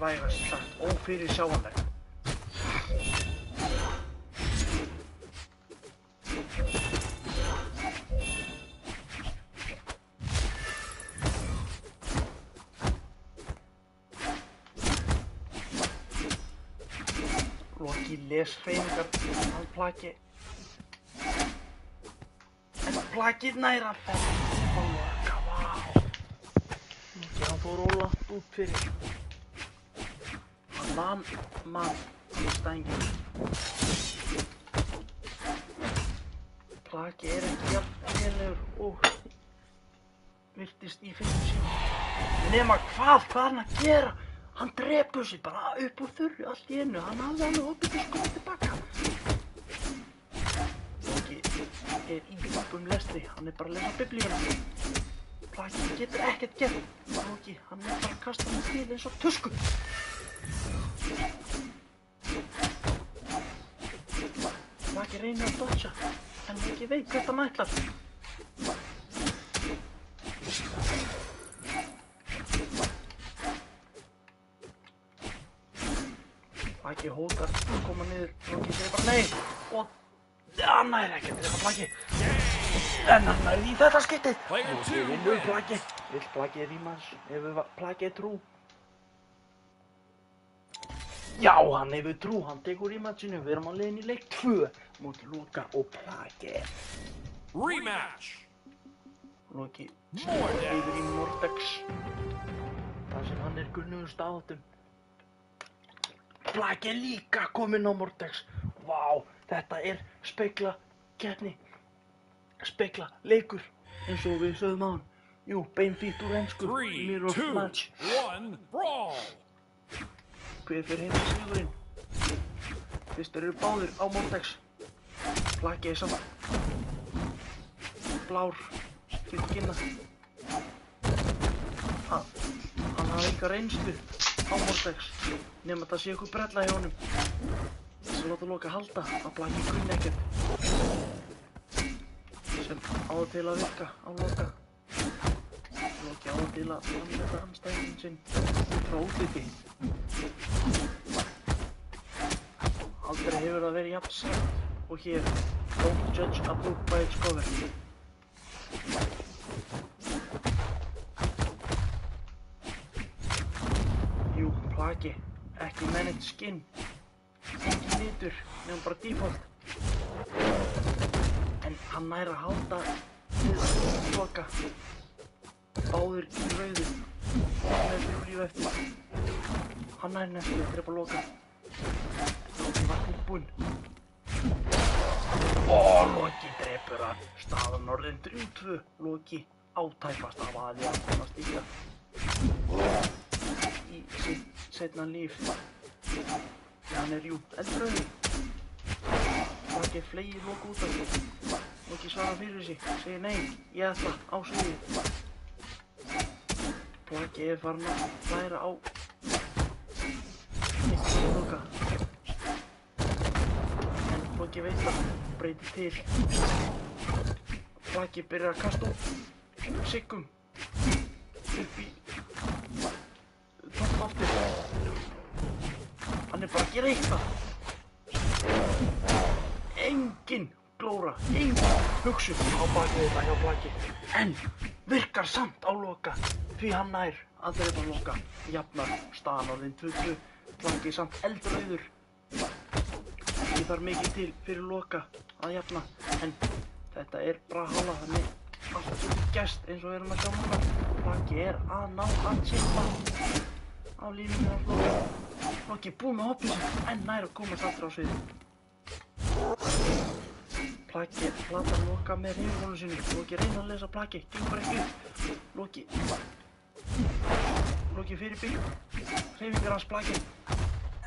Speaker 1: vægast sagt ófyrirsjáanlegt. Loki les hreyfingar af Plagi. En Plagið nær að fella og Loka, vá. Loki hann fór ólangt út fyrir. Hann vann mann á stænginu. Plagi er ekki jafn lélegur og virtist í fyrstu sín. Nema hvað er hann að gera? Hann drepur sig bara upp úr þurru allt í einu. Hann hafði alveg opið og skoðið tilbaka. Loki er í djúpum lestri. Hann er bara að lesa biblíuna. Plagi getur ekkert gert. Loki, hann er bara að kasta hann til eins og tusku. Plagi reynir að dodja. En Loki veit hvert hann ætlar. Plagi hótar að koma niður. Loki segir bara nei. Og hann nær ekki að drepa Plagi. En hann nærði í þetta skiptið. Loki vinnur Plagi. Vill Plagi rímans ef Plagi er trú? Já, hann hefur trú. Hann tekur rímansinu. Við erum á leiðinni í leik 2 móti Loka og Plagi.
Speaker 3: Rematch!
Speaker 1: Loki yfir í Mordex. Það sem hann er kunnugust áttum. Plagi er líka kominn á Mordex. Vá, þetta er speklakeppni. Speklaleikur, eins og við sögðum á hann. Jú, beinfítt úr ensku.
Speaker 3: 3,
Speaker 1: Mirror
Speaker 3: 2,
Speaker 1: match.
Speaker 3: 1, brawl!
Speaker 1: Hver fyrir heim í sigurinn? Fyrstir eru báðir á Mordex. Plagi er saman. Blár, fyrir kynna. Hann hafði enga reynslu á Mordex. Nema það sé eitthvað brella hjá honum. Þess að láta Loka halda að Plagi kunni ekkert. Sem áður til að virka á Loka. Loki áður til að framleita andstæðinginn sinn frá útliti. Aldrei hefur það verið jafn sætt og hér. Don't judge a book by its cover. Jú, Plagi. Ekki managed skin. Engin litur, nefnum bara default. En hann nær að halda við Loka. Báðir í rauðu. Hann er 3 líf eftir. Hann nær næstu að drepa Loka. Loki var tilbúinn. Loki drepur hann. Staðan orðin 3-2. Loki átæpast af aði að komast líka í seinna líf. Hann er eldrauður. Loki fleygir Loka út af því. Loki svarar fyrir sig, segir nei, ég ætla á sviði. Plagi er farin að læra á Loka. En Loki veit það, breytir til. Plagi byrjar að kasta út siggum upp í topploftið. Hann er bara að gera eitthvað. Engin glóra, engin hugsun á bakið þetta hjá Plagi. En virkar samt á Loka því hann nær að drepa Loka. Jafnar staðan orðin 2-2. Plagi samt eldrauður. Ekki þarf mikið til fyrir Loka að jafna. En þetta er Brawlhalla, þannig allt getur gerst eins og við erum að sjá núna. Plagi er að ná að chippa á línunni af Loka. Loki búið með hoppið sitt en nær að komast aftur á sviðið. Plagi platar Loka með hreyfingunum sínum. Loki reynir að lesa Plagi, gengur ekki upp. Loki fyrir bygg. Hreyfingar hans Plagi.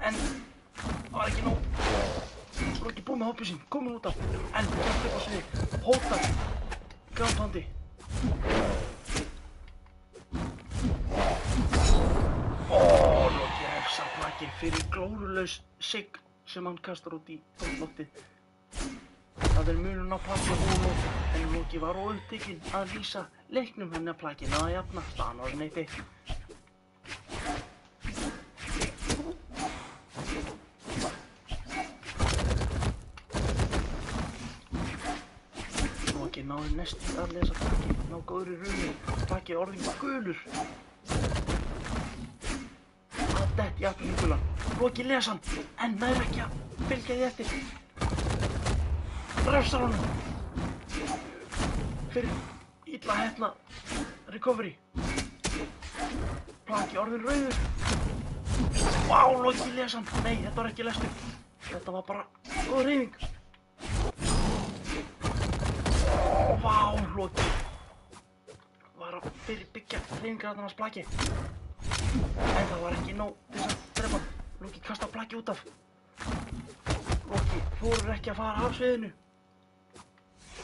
Speaker 1: En var ekki nóg. Loki búið með hoppið sín, komin út af. En kemst upp á sviðið, hótar Groundhoundi. Loki refsar Plagi fyrir glórulaus sigg sem hann kastar út í topploftið. Það er munurinn á Plagi og Loka, en Loki var óupptekinn að lýsa leiknum henni að Plagi náði að jafna staðan orðin 1-1. Loki náði næstum að lesa Plagi, ná góðri runi. Plagi orðin gulur. Að dett í appelsíngulan. Loki les hann, en nær ekki að fylgja því eftir. Refsar honum fyrir illa heppna recovery. Plagi orðin rauður. Vá, Loki les hann. Nei, þetta var ekki lestur. Þetta var bara góð hreyfing. Vá, Loki var að fyrirbyggja hreyfingar hans Plagi. En það var ekki nóg til þess að drepa hann. Loki kastar Plagi út af. Loki þorir ekki að fara af sviðinu.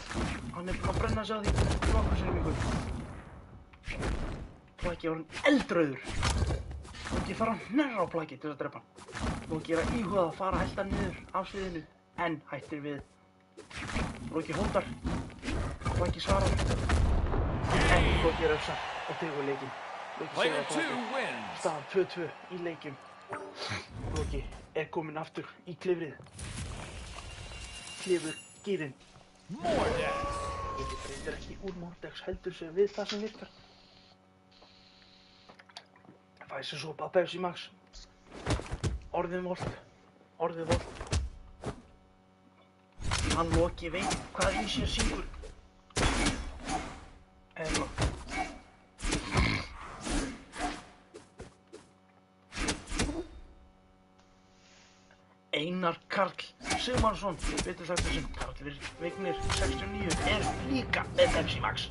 Speaker 1: Hann er búinn að brenna sig á því nokkrum sinnum. Plagi orðinn eldrauður. Loki fara að hnerra á Plagi til að drepa hann. Loki er að íhuga að fara að helta niður af sviðinu, en hættir við. Loki hótar. Plagi svarar. En Loki refsar og tekur leikinn. Loki segir að Plagi. Staðan 2-2 í leikjum. Loki er kominn aftur í klifrið. Klifur gírinn.
Speaker 3: Mordex!
Speaker 1: Loki breytir ekki úr Mordex, heldur sig við það sem virkar. Fæ sér sopa af Pepsi Max. Orðið volt. Hann Loki veit hvað í sér syngur. Eða Einar Karl Sigmarsson, betur sagt sem Karl Vignir 69, er líka með Pepsi Max.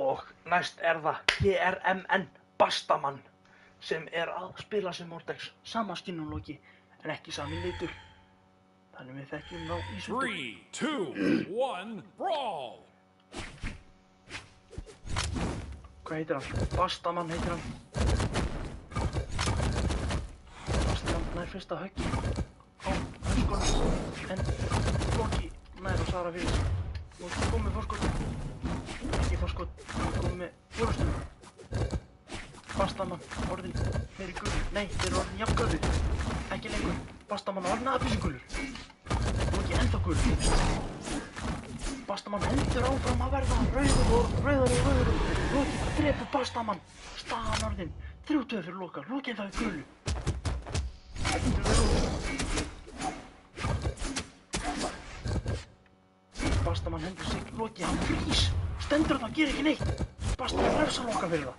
Speaker 1: Og næst er það PRMN Bastaman sem er að spila sem Mordex. Sama skinnum Loki, en ekki sami litur. Þannig við þekkjum þá í svo.
Speaker 3: 3, 2, 1, brawl!
Speaker 1: Hvað heitir hann? Bastaman heitir hann. Nær fyrsta höggi á hönskunum, en Loki nær að svara fyrir sig. Loki kom með forskot. Ekki forskot, hann kom með fórustunum. Bastaman orðin meiri gulur. Nei, þeir eru orðin jafngulur. Ekki lengur. Bastaman orðin appelsingulur. Loki ennþá gulur. Bastaman heldur áfram að verða rauður. Loki drepur Bastaman. Staðan orðin 3-2 fyrir Loka. Loki ennþá í gulu. Bastaman hendur sig Loki, hann frýs. Stendur þarna, gerir ekki neitt. Bastaman refsar Loka fyrir það.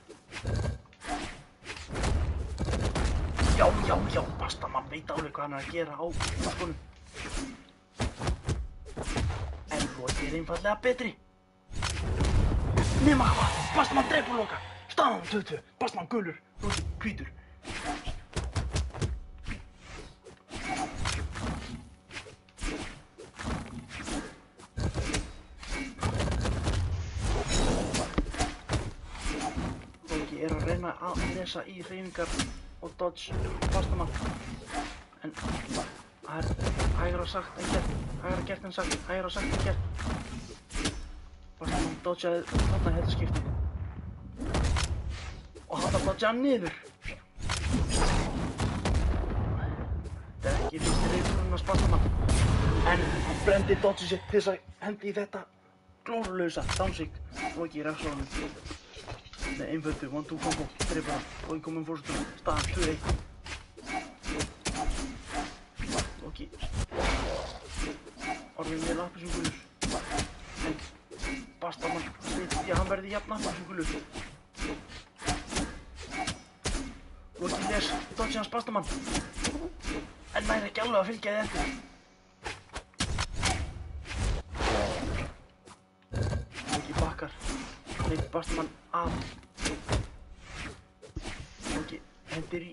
Speaker 1: Já, Bastaman veit alveg hvað hann er að gera á flöskunum. En Loki er einfaldlega betri. Nema hvað, Bastaman drepur Loka. Staðan 2-2, Bastaman gulur, Loki hvítur. Loki er að reyna að lesa í hreyfingar og dodge Bastaman. En það er hægra sagt en gert, hægra gert en sagt, hægra sagt en gert. Bastaman dodgeaði þarna þetta skipti. Og hann dodgeaði hann niður. Þetta er ekki fyrsti reyflurinn að Bastaman. En hann brendi dodgeið sitt til þess að hendi í þetta glórulausa downsig. Loki refsar honum með einföldu 1-2 combo, dreipur hann. Loki kom fórstöðuna, staðan 2-1. Loki orðið með appelsingulur. En Bastaman veit að hann verði jafn appelsingulur. Loki les dodge hans Bastaman. En næri ekki alveg að fylgja þið eftir. Loki bakkar. Hleypir Bastaman af. Loki hendir í.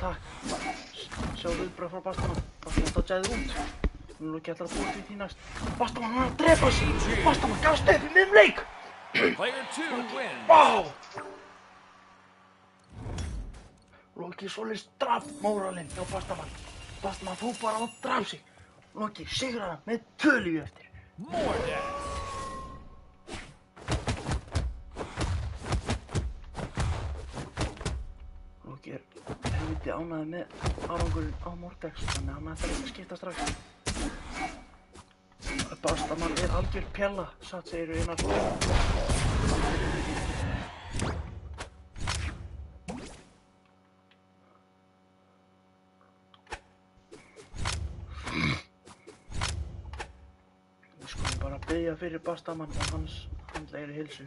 Speaker 1: Takk. Sjá viðbrögð frá Bastaman. Bastaman dodgeaði út. Nú Loki ætlar að búast við því næst. Bastaman hann að drepa sig. Bastaman gafst upp í miðjum leik.
Speaker 3: Player 2 wins.
Speaker 1: Vá! Loki svoleiðis draf móralinn hjá Bastaman. Bastaman fór bara og draf sig. Loki sigraði hann með 2 lífi eftir.
Speaker 3: Mordex.
Speaker 1: Loki er helviti ánægður með árangurinn á Mordex, þannig að hann ætlar ekki að skipta strax. Bastaman er algjör pjalla, satt segir Einar. Við skulum bara biðja fyrir Bastaman og hans handlegri heilsu.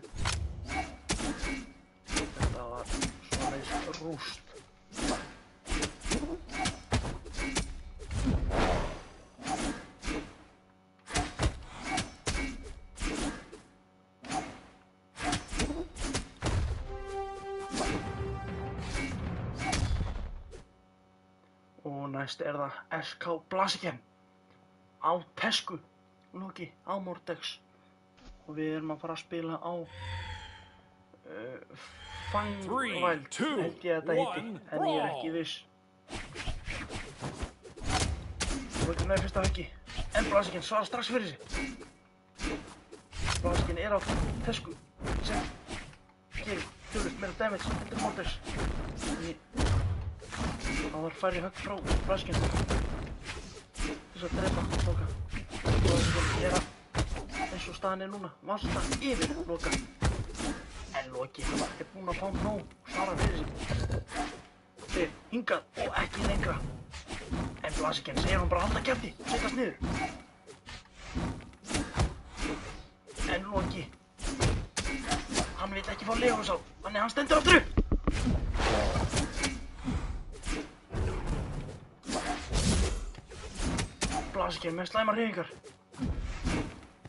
Speaker 1: Þetta var svoleiðis rúst. Og næst er það SK Blaziken á Tesku, Loki á Mordex. Og við erum að fara að spila á Fangwild, held ég að þetta heiti, en ég er ekki viss. Loki með fyrsta höggi, en Blaziken svarar strax fyrir sig. Blaziken er á Tesku sem gerir tölvöld meira damage eftir Mordex. Það var færri högg frá Blaziken til þess að drepa Loka. Blaziken er að, eins og staðan er núna, valta yfir Loka. En Loki, hann er búinn að fá nóg, svarar fyrir sig. Þeir hingað og ekki lengra. En Blaziken segir hann bara halda kjafti, setjast niður. En Loki, hann vill ekki fá legusál, þannig hann stendur aftur upp. Blaziken með slæmar hreyfingar.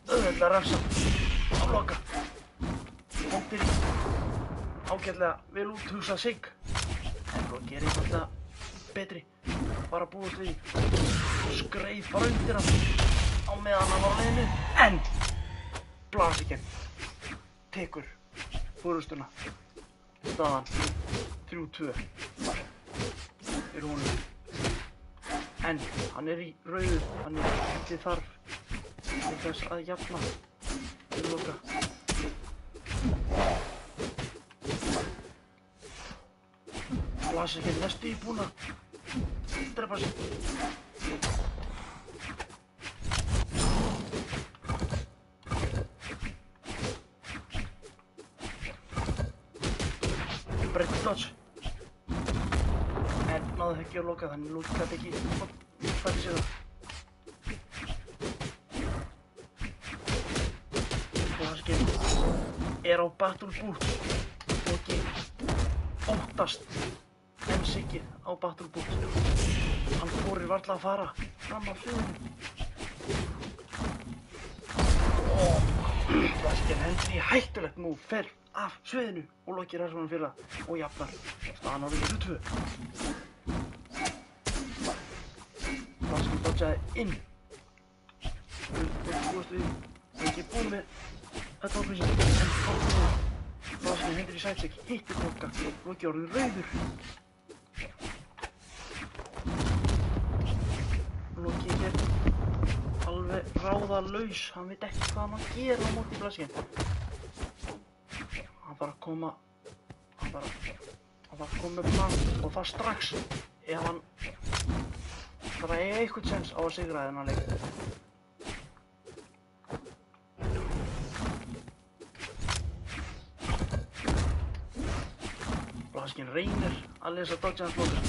Speaker 1: Auðveldlega refsa á Loka. Hendir í ágætlega vel úthugsað sig. En Loki er einfaldlega betri. Bara búast við því. Skreið bara undir hann á meðan hann var á leiðinu. En Blaziken tekur forystuna. Staðan 3-2 fyrir honum. En hann er í rauðu, hann er ekki þarf til þess að jafna til Loka. Blaziken næstu í búinn að drepa sig. Breytti dodge. En náði ekki að Loka, þannig Loki gæti ekki fætti sig það. Blaziken er á Battle Boot. Loki óttast enn Siggi á Battle Boot. Hann þorir varla að fara fram af sviðinu. Blaskinn hendur í hættulegt move, fer af sviðinu og Loki ræðs honum fyrir það og jafnar. Staðan orðin 2-2. Blaskinn dodgeaði inn. Búist við Loki búinn með þetta áfengi. Blaskinn hendur í sætsig, hittir Loka. Loki orðin rauður. Loki er alveg ráðalaus, hann veit ekki hvað hann gera á móti Blaskinn. Hann þarf að koma með plan og það strax ef hann þarf að eiga eitthvað sens á að sigra þennan leik. Blaskinn reynir að lesa dodge hans Loka.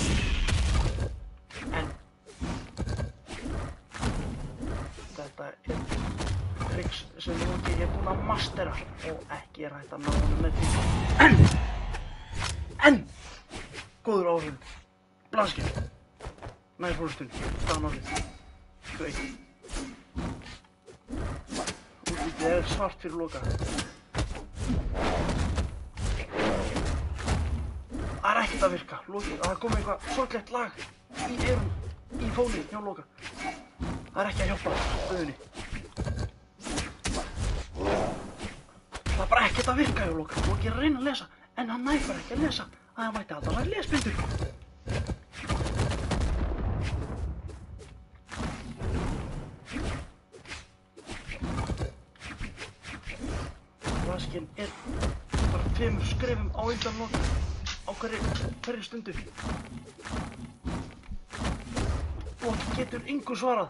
Speaker 1: En þetta er tricks sem Loki er búinn að mastera og ekki er hægt að ná honum með því. En góður áhrif. Blaskinn nær fórstun, staðan orðið 2-1. Útlitið er svart fyrir Loka. Það er ekkert að virka. Loki, það kom eitthvað sorglegt lag í eyrun, í fónið hjá Loka. Það er ekki að hjálpa stöðunni. Það er bara ekkert að virka hjá Loka. Loki er að reyna að lesa, en hann nær bara ekki að lesa. Það mætti alltaf að vera lesblindur. Blaskinn er bara 5 skrefum á undan Loka á hverri stundu. Loki getur engu svarað.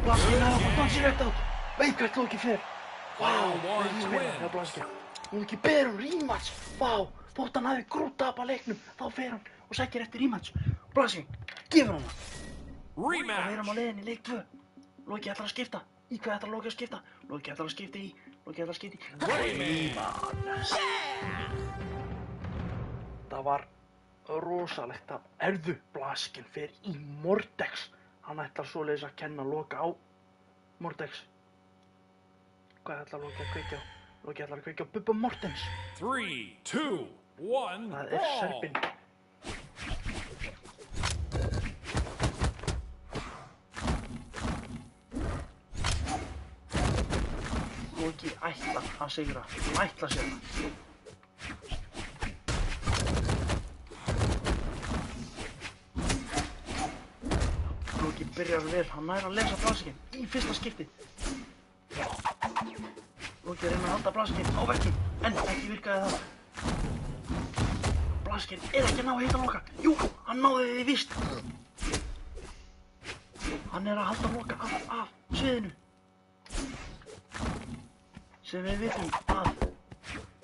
Speaker 1: Blaskinn er að dansa rétt át. Veit hvert Loki fer. Vá, það er Blaskinn. Loki ber rematch. Vá, þótt hann hafi grútað af leiknum, þá fer hann og sækir eftir rematch. Blaskinn gefur hann það. Og við erum á leiðinni í leik 2. Loki ætlar að skipta. Í hvað ætlar Loki að skipta? Loki ætlar að skipta í Rayman. Það var rosalegt að erðu. Blaskinn fer í Mordex. Hann ætlar svoleiðis að kenna Loka á Mordex. Hvað ætlar Loki að kveikja á? Loki ætlar að kveikja á Bubba Mortens.
Speaker 3: 3, 2, 1,
Speaker 1: Það er Serbinn. Loki ætlar að sigra. Ætlar sér það. Loki byrjar vel. Hann nær að lesa Blaskinn í fyrsta skipti. Loki reynir að halda Blaskinn á veggnum, en ekki virkaði það. Blaskinn er ekki að ná að hitta Loka. Jú, hann náði því víst. Hann er að halda Loka af sviðinu. Sem við vitum að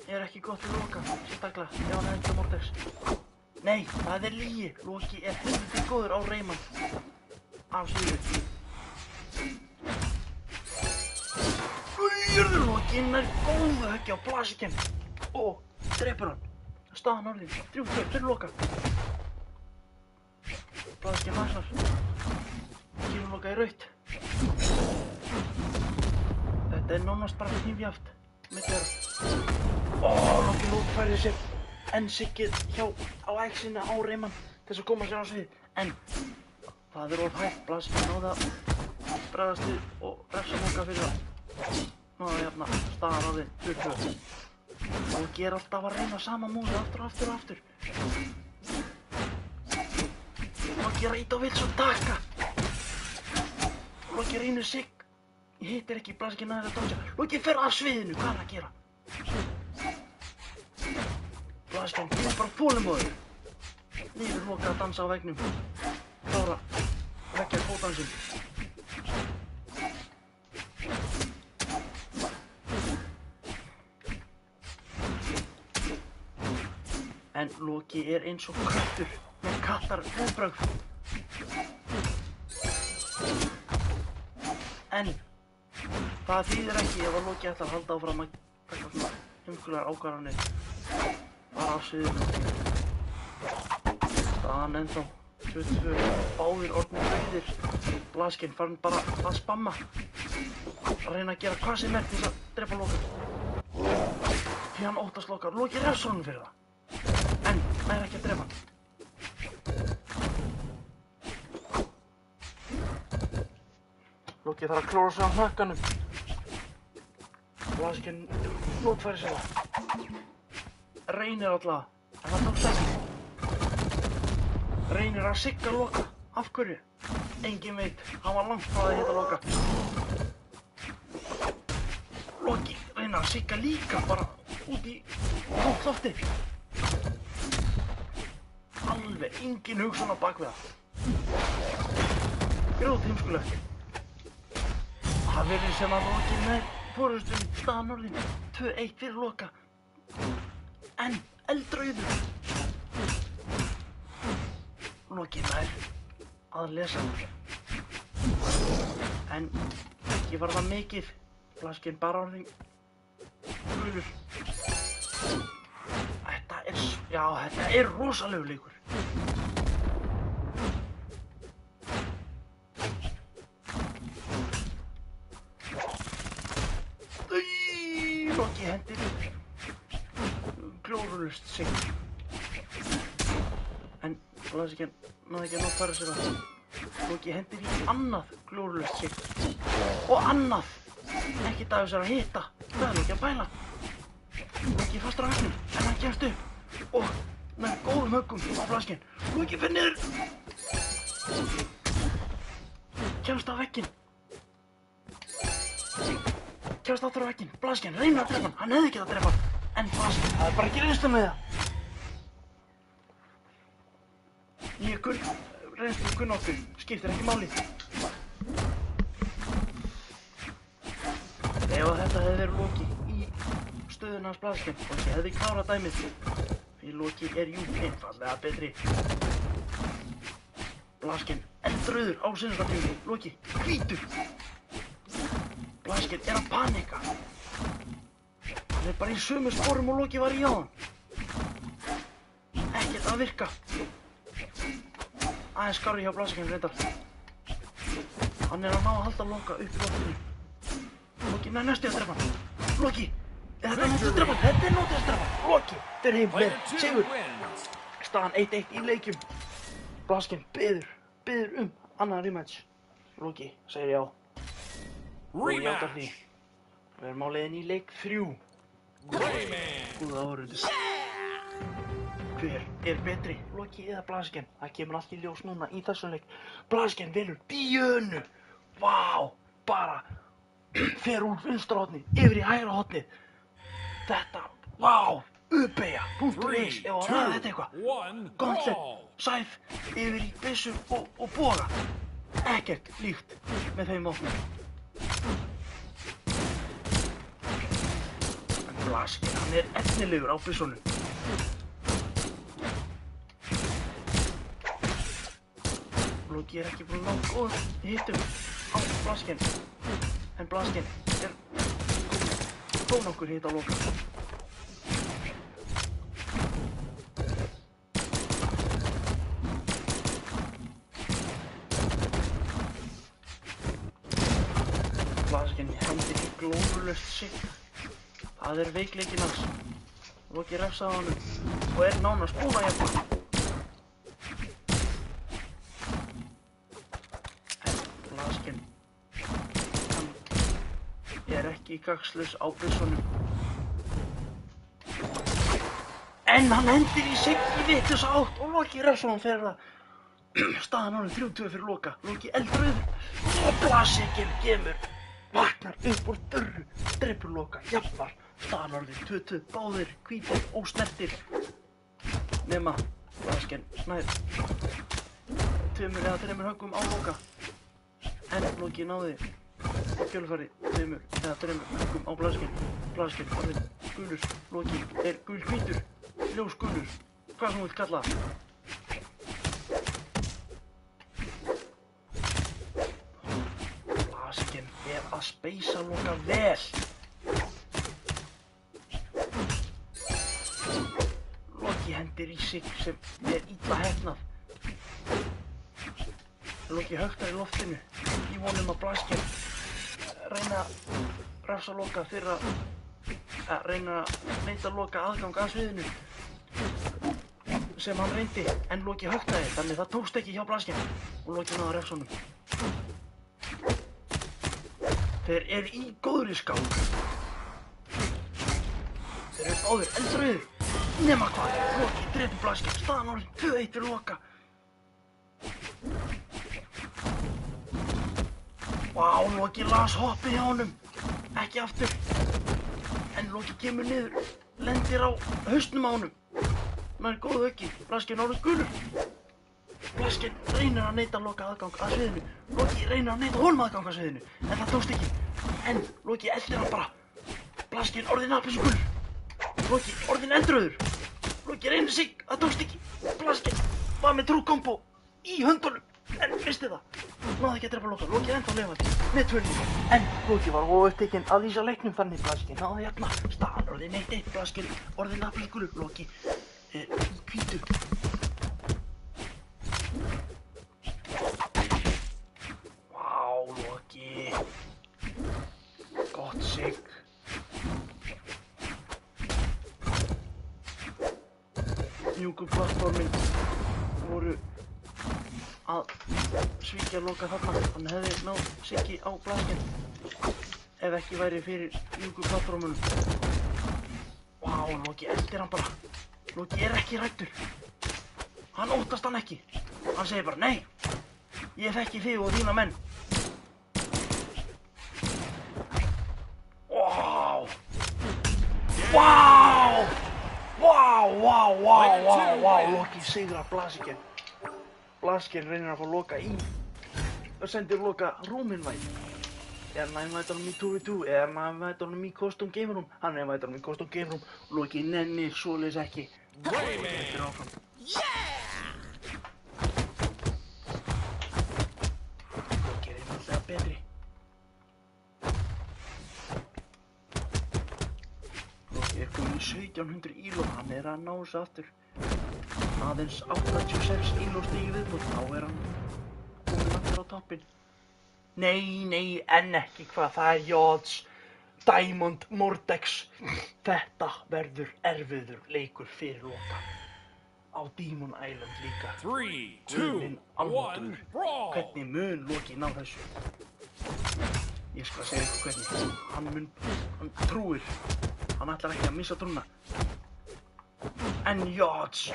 Speaker 1: er ekki gott fyrir Loka, sérstaklega ef hann er ekki á Mordex. Nei, það er lygi. Loki er helviti góður á Rayman af sviðinu. Loki nær góðu höggja á Blaskinn og drepur hann. Staðan orðin 3-2 fyrir Loka. Blaskinn varsar. Gefur Loka í rautt. Þetta er nánast bara hnífjaft milli þeirra. Loki færði sér enn Siggið á æxina á Rayman til þess að koma sér á svið. En það er of hægt. Blaskinn náði að bregðast við og refsa Loka fyrir það. Náði að jafna. Staðan orðin 2-2. Loki er alltaf að reyna sama músið aftur og aftur og aftur. Loki er að ýta á vill svo taka. Loki reynir Sigg. Hittir ekki, Blaskinn næður að dodja. Loki fer af sviðinu, hvað er hann að gera? Blaskinn er bara þolinmóður. Lífur Loka að dansa á veggnum. Klára að veggja fótdansinn. En Loki er eins og köttur með kattar viðbrögð. En það þýðir ekki ef að Loki ætlar að halda áfram að taka svona heimskulegar ákvarðanir bara á sviðinu. Staðan ennþá 22, báðir orðnir rauðir. Blaskinn farin bara að spamma, að reyna að gera hvað sem er til þess að drepa Loka. Því hann óttast Loka. Loki refsar honum fyrir það, en nær ekki að drepa hann. Loki þarf að klóra sig á hnakkanum. Blaskinn notfærir sig það. Reynir allavega, en það tókst ekki. Reynir að sigga Loka. Af hverju? Enginn veit. Hann var langt frá að hitta Loka. Loki reynir að sigga líka bara út í tómt lofti. Alveg engin hugsun á bak við það. Grjót heimskulegt. Það verður sem að Loki með forystum staðan orðin 2-1 fyrir Loka. En eldrauður. Loki nær að lesa. En ekki var það mikið. Blaskinn bara orðin gulur. Þetta er rosalegur leikur. Loki hendir í glórulaust sigg. En Blaskinn náði ekki að notfæra sér það. Loki hendir í annað glórulaust sigg. Og annað. Ekki dagur sér að hitta. Það er Loki að pæla. Loki fastur á veggnum, en hann kemst upp. Og með góðum höggum á Blaskinn. Loki fer niður. Kemst á vegginn. Kemst aftur á vegginn. Blaskinn reynir að drepa hann. Hann hefði ekki að drepa hann. En Blaskinn hafði bara ekki reynslu með það. Reynslu kunnáttu skiptir ekki máli. Ef þetta hefði verið Loki í stöðuna hans Blaskinn, Loki hefði klárað dæmið. Því Loki er jú einfaldlega betri. Blaskinn eldrauður á sinnastatífinu. Loki hvítur. Blaskinn er að panika. Hann er bara í sömu sporum og Loki var í áðan. Ekkert að virka. Aðeins skárri hjá Blaskinn reyndar. Hann er að ná að halda Loka upp í loftinu. Loki nær næstu að drepa hann. Loki! Þetta er nótið að drepa hann! Þetta er nótið að drepa hann! Loki! Þeir heim með sigur! Staðan 1-1 í leikjum. Blaskinn biður annan rematch. Loki segir já. Loki játar því. Við erum á leiðinni í leik 3. Góða áhorfendur. Hver er betri? Loki eða Blaskinn? Það kemur allt í ljós núna í þessum leik. Blaskinn velur Díönu. Vá! Bara fer úr vinstra horni yfir í hægra horni. Þetta, vá! Ubeja.is ef að ræða þetta eitthvað. Gauntlet, sæf, yfir í byssu og boga. Ekkert líkt með þeim vopnum. En Blaskinn, hann er efnilegur á byssunum. Loki er ekki búinn að ná góðum hittum á Blaskinn. En Blaskinn er þó nokkur hitt á Loka. Blaskinn hendir í glórulaust sigg. Það er veikleikinn hans. Loki refsaði honum og er nánast búinn að jafna. En Blaskinn er ekki gagnslaus á byssunum. En hann hendir í sigg í vitlausa átt og Loki refsar honum fyrir það. Staðan orðin 3-2 fyrir Loka. Loki eldrauður og Blaskinn kemur. Vaknar upp úr þurru, drepur Loka, jafnar. Staðan orðin 2-2, báðir, hvítir, ósnertir. Nema Blaskinn nær 2 eða 3 höggum á Loka. En Loki náði kjölfari 2 eða 3 höggum á Blaskinn. Blaskinn orðin gulur. Loki er gulhvítur, ljósgulur, hvað sem þú vilt kalla það. Blaskinn er að speysa Loka vel. Loki hendir í sig sem illa heppnað. Loki höktar í loftinu í von að Blasker reyna að refsa Loka fyrir að reyna að neita Loka aðgang að sviðinu sem hann reyndi, en Loki höktaði, þannig það tókst ekki hjá Blasker og Loki náði að refsa honum. Þeir eru í góðri skák. Þeir eru báðir eldrauðir, nema hvað, Loki drepur Blasker, staðan orðin 2-1 fyrir Loka. Vá, Loki las hoppið hjá honum, ekki aftur, en Loki kemur niður, lendir á hausnum á honum. Hann er góð höggi, Blasker orðinn gulur. Blasker reynir að neita Loka aðgang að sviðinu. Loki reynir að neita honum aðgang að sviðinu, en það tókst ekki. En Loki eldir hann bara. Blasker orðinn appelsínugulur. Loki orðinn eldrauður. Loki reynir sig, það tókst ekki. Blasker var með true combo í höndunum, en missti það. Náði ekki að drepa Loka. Loki er ennþá lifandi með tvölni. En Loki var óupptekinn að lýsa leiknum, þannig Blasker náði að jafna. Staðan orðinn 1-1. Blasker orðinn appelsínugulur. Loki í hvítu. Vá, Loki. Gott sig. Mjúku plattformin voru að svíkja Loka þarna. Hann hefði náð siggi á Blasker ef ekki væri fyrir mjúku plattformunum. Vá, Loki eldir hann bara. Loki er ekki hræddur. Hann óttast hann ekki. Hann segir bara, nei, ég þekki þig og þína menn. Vá! Vá! Vá! Loki sigrar Blasker. Blasker reynir að fá Loka í. Og sendir Loka rúminvæð. Hann invætar honum í 2v2, hann invætar honum í custom game room. Hann invætar honum í custom game room. Loki nennir svoleiðis ekki. Þetta er áfram. Loki er einfaldlega betri. Loki er komin í 1700 íló. Hann er að ná þessu aftur. Aðeins 86 íló stig viðbútt. Þá er hann komin aftur á toppinn. Nei, en ekki hvað, það er Jods, Diamond, Mordex. Þetta verður erfiður leikur fyrir Loka. Á Demon Island líka.
Speaker 3: 3, 2, 1, brawl!
Speaker 1: Hvernig mun Loki ná þessu? Ég skal segja ykkur hvernig. Hann trúir. Hann ætlar ekki að missa trúna. En Jods.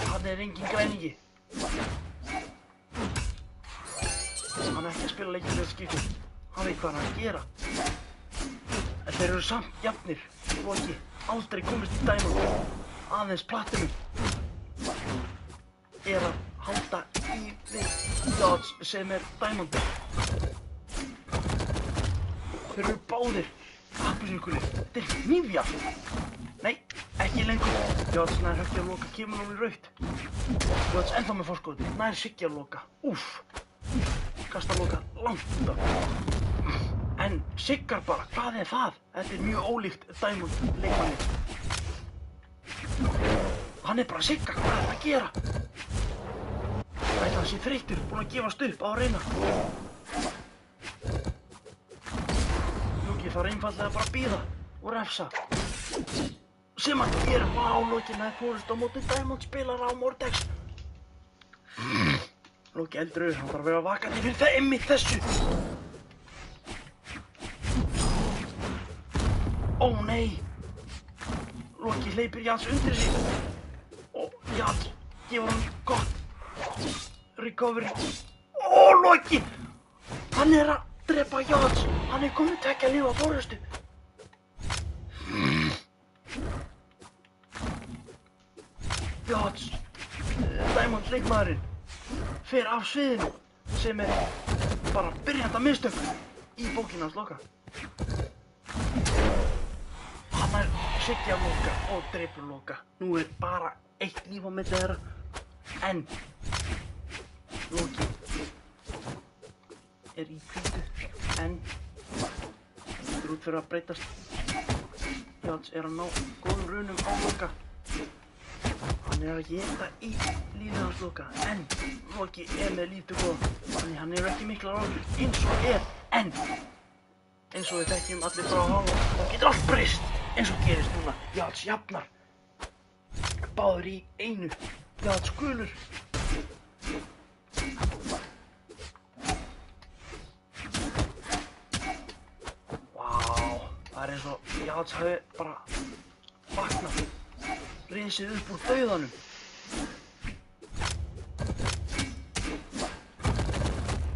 Speaker 1: Hann er engin græningi. Hann er ekki að spila leikinn eða skiptum. Hann veit hvað hann er að gera. En þeir eru samt jafnir. Loki aldrei komist í Diamond. Aðeins Platinum er að halda í við Jods sem er Diamond. Þeir eru báðir appelsínugulir. Þetta er hnífja. Nei, ekki lengur. Jods nær höggja Loka, kemur hún í rautt. Jods ennþá með forskoti, nær sigja Loka. Úff, kastar Loka langt upp. En siggar bara, hvað er það? Þetta er mjög ólíkt Diamond leikmanni. Hann er bara að sigga, hvað er það að gera? Ætli hann sé þreyttur, búinn að gefast upp á að reyna. Loki þarf einfaldlega bara að bíða og refsa. Sem hann gerir. Vá, Loki nær fórust á móti Diamond spilara á Mordex. Loki eldrauður, hann þarf að vera vakandi fyrir það einmitt þessu. Ó nei. Loki hleypir Jans undir sig. Og Jans gefur hann gott recovery. Ó, Loki! Hann er að drepa Jans. Hann er komið tvekja líf á fórustu. Jods, Diamond leikmaðurinn, fer af sviðinu sem er bara byrjandi mistök í bókina hans Loka. Hann er sigja Loka og drepur Loka. Nú er bara eitt líf á milli þeirra, en Loki er í hvítu, en hann lítur út fyrir að breytast. Játs er að ná góðum runum á Loka. Hann er að éta í lífið hans Loka, en Loki er með lífið góða. Þannig hann er ekki mikla ráðgjur eins og er, en eins og við þekkjum allir frá Brawlhalla, þá getur allt breyst eins og gerist núna. Játs jafnar. Báður í einu. Játs gulur. Það er eins og Játs hafi bara vaknað, risið upp úr dauðanum.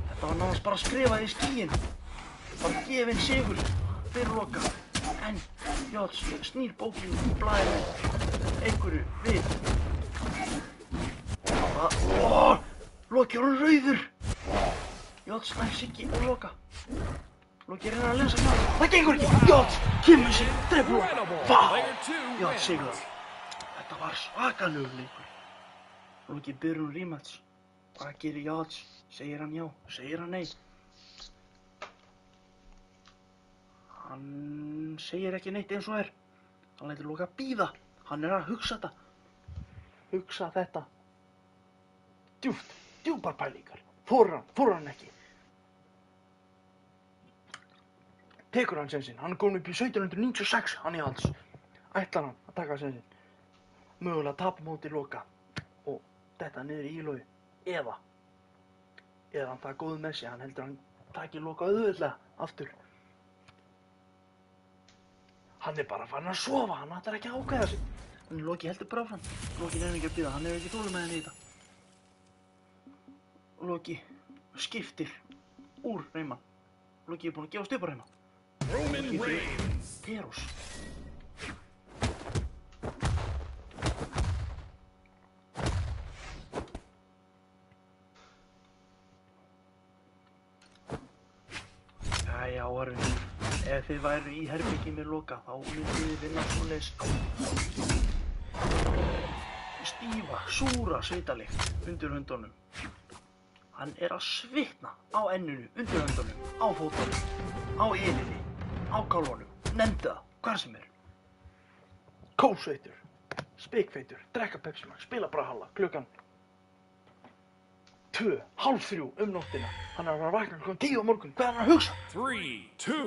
Speaker 1: Þetta var nánast bara skrifað í skýin, bara gefinn sigur fyrir Loka. En Játs snýr bókinni í blaðinu einhverju við. Loki er hann rauður. Játs nær Siggi og Loka. Loki reynir að lesa Játs. Það gengur ekki! Játs kemur sig, drepur Loka. Vá! Játs sigrar. Þetta var svakalegur leikur. Loki biður rematch. Hvað gerir Játs? Segir hann já? Segir hann nei? Hann segir ekki neitt eins og er. Hann lætur Loka bíða. Hann er að hugsa þetta. Hugsa þetta. Djúpar pælingar. Þorir hann ekki. Tekur hann sensinn, hann er komin upp í 1796, hann í Játs. Ætlar hann að taka sensinn. Mögulega tapa móti Loka og detta niður í ílói. Eða hann það góð með sig, hann heldur hann taki Loka auðveldlega aftur. Hann er bara farin að sofa, hann ætlar ekki að ákveða sig. En Loki heldur bara áfram. Loki nefnir ekki að bíða, hann hefur ekki þolinmæði í þetta. Loki skiptir úr Reymann. Loki er búinn að gefast upp á Reymann.
Speaker 3: Roman Reigns.
Speaker 1: Perus. Jæja, áhorfendur. Ef þið væru í herbergi með Loka, þá myndið þið vinna svoleiðis stífa, súra svitalykt undir höndunum. Hann er að svitna á enninu, undir höndunum, á fótunum, á yfirni, á kálfunum, nefndu það, hvað sem er. Kósveitur, spikfeitur, drekka Pepsi Max, spila Brawlhalla, klukkan 2, hálf 3 nóttina. Hann er að vakna klukkan 10 á morgun, hvað er hann að hugsa?
Speaker 3: 3, 2,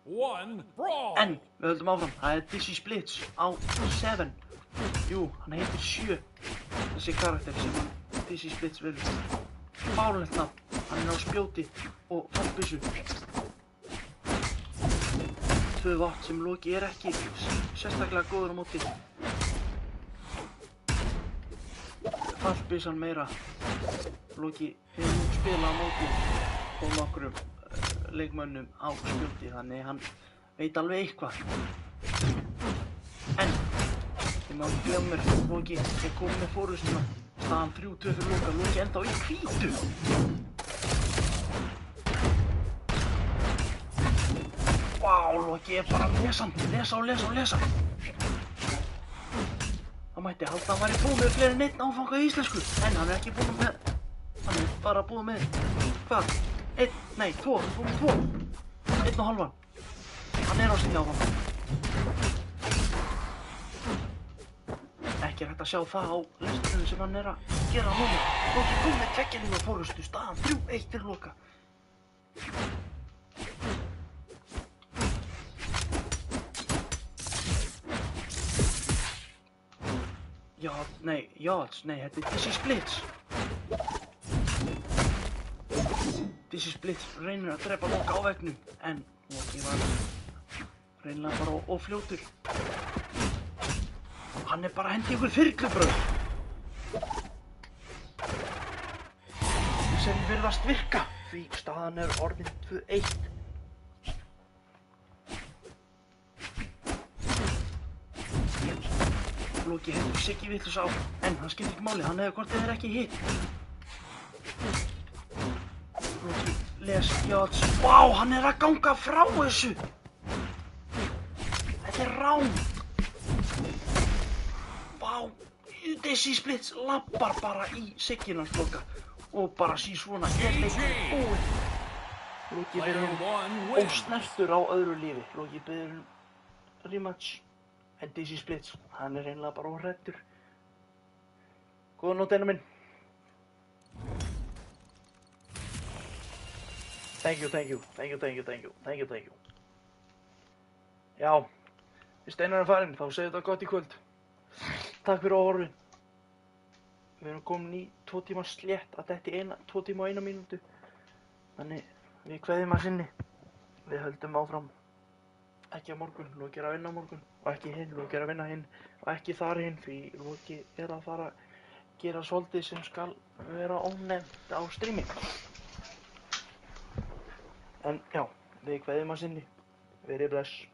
Speaker 3: 1, brawl!
Speaker 1: En við höldum áfram, það er Dizzy Splits á 7. Jú, hann heitir 7, þessi karakter sem hann Dizzy Splits velur. Fáránlegt nafn, hann er á spjóti og fallbyssu. 2 vopn sem Loki er ekki sérstaklega góður á móti. Fallbyssan meira. Loki hefur nú spilað á móti og nokkrum leikmönnum á spjóti, þannig hann veit alveg eitthvað. En ég má ekki glemma mér, Loki er komið með fórustuna. Staðan 3-2 fyrir Loka, Loki ennþá í hvítu. Vá, Loki er bara að lesa. Það mætti halda að hann væri búinn með fleiri en einn áfanga í íslensku, en hann er ekki búinn með, hann er bara búinn með, hvað? 1, nei, 2, 1,5. Hann er á sinni áfanga. Ekki er hægt að sjá það á listunum sem hann er að gera núna. Loki kom með 2 líka fórustu, staðan 3-1 fyrir Loka. Játs, nei, þetta er Dizzy Splits. Dizzy Splits reynir að drepa Loka á veggnum, en Loki var reynilega bara ófljótur. Hann er bara að hendi ykkur þyrlubröð. Sem virðast virka, því staðan er orðin 2-1. Loki hendur Siggi vitlaus á, en hann skiptir ekki máli, hann hefur hvort eð er ekki hitt. Loki les Játs. Vá, hann er að ganga frá þessu. Þetta er rán. Vá, Dizzy Splits lappar bara í Sigginn hans Loka Og bara sí svona, er leikurinn búinn. Loki
Speaker 3: Player
Speaker 1: verður
Speaker 3: one wins.
Speaker 1: ósnertur á öðru lífi. Loki biður rematch. En DC Splits, hann er einlega bara óhræddur. Góða nótt, einu minn. Thank you. Já, við Steinar er farinn, þá segir þetta gott í kvöld. Takk fyrir áhorfin. Við erum komin í 2 tíma slétt að þetta er 2 tíma og 1 mínútu. Þannig við kveðjum að sinni. Við höldum áfram. Ekki á morgun, Loki er að vinna á morgun. Og ekki hinn, Loki er að vinna hinn. Og ekki þar hinn, því Loki er að fara að gera svolítið sem skal vera ónefnt á streami. En já, við kveðjum að sinni. Verið bless.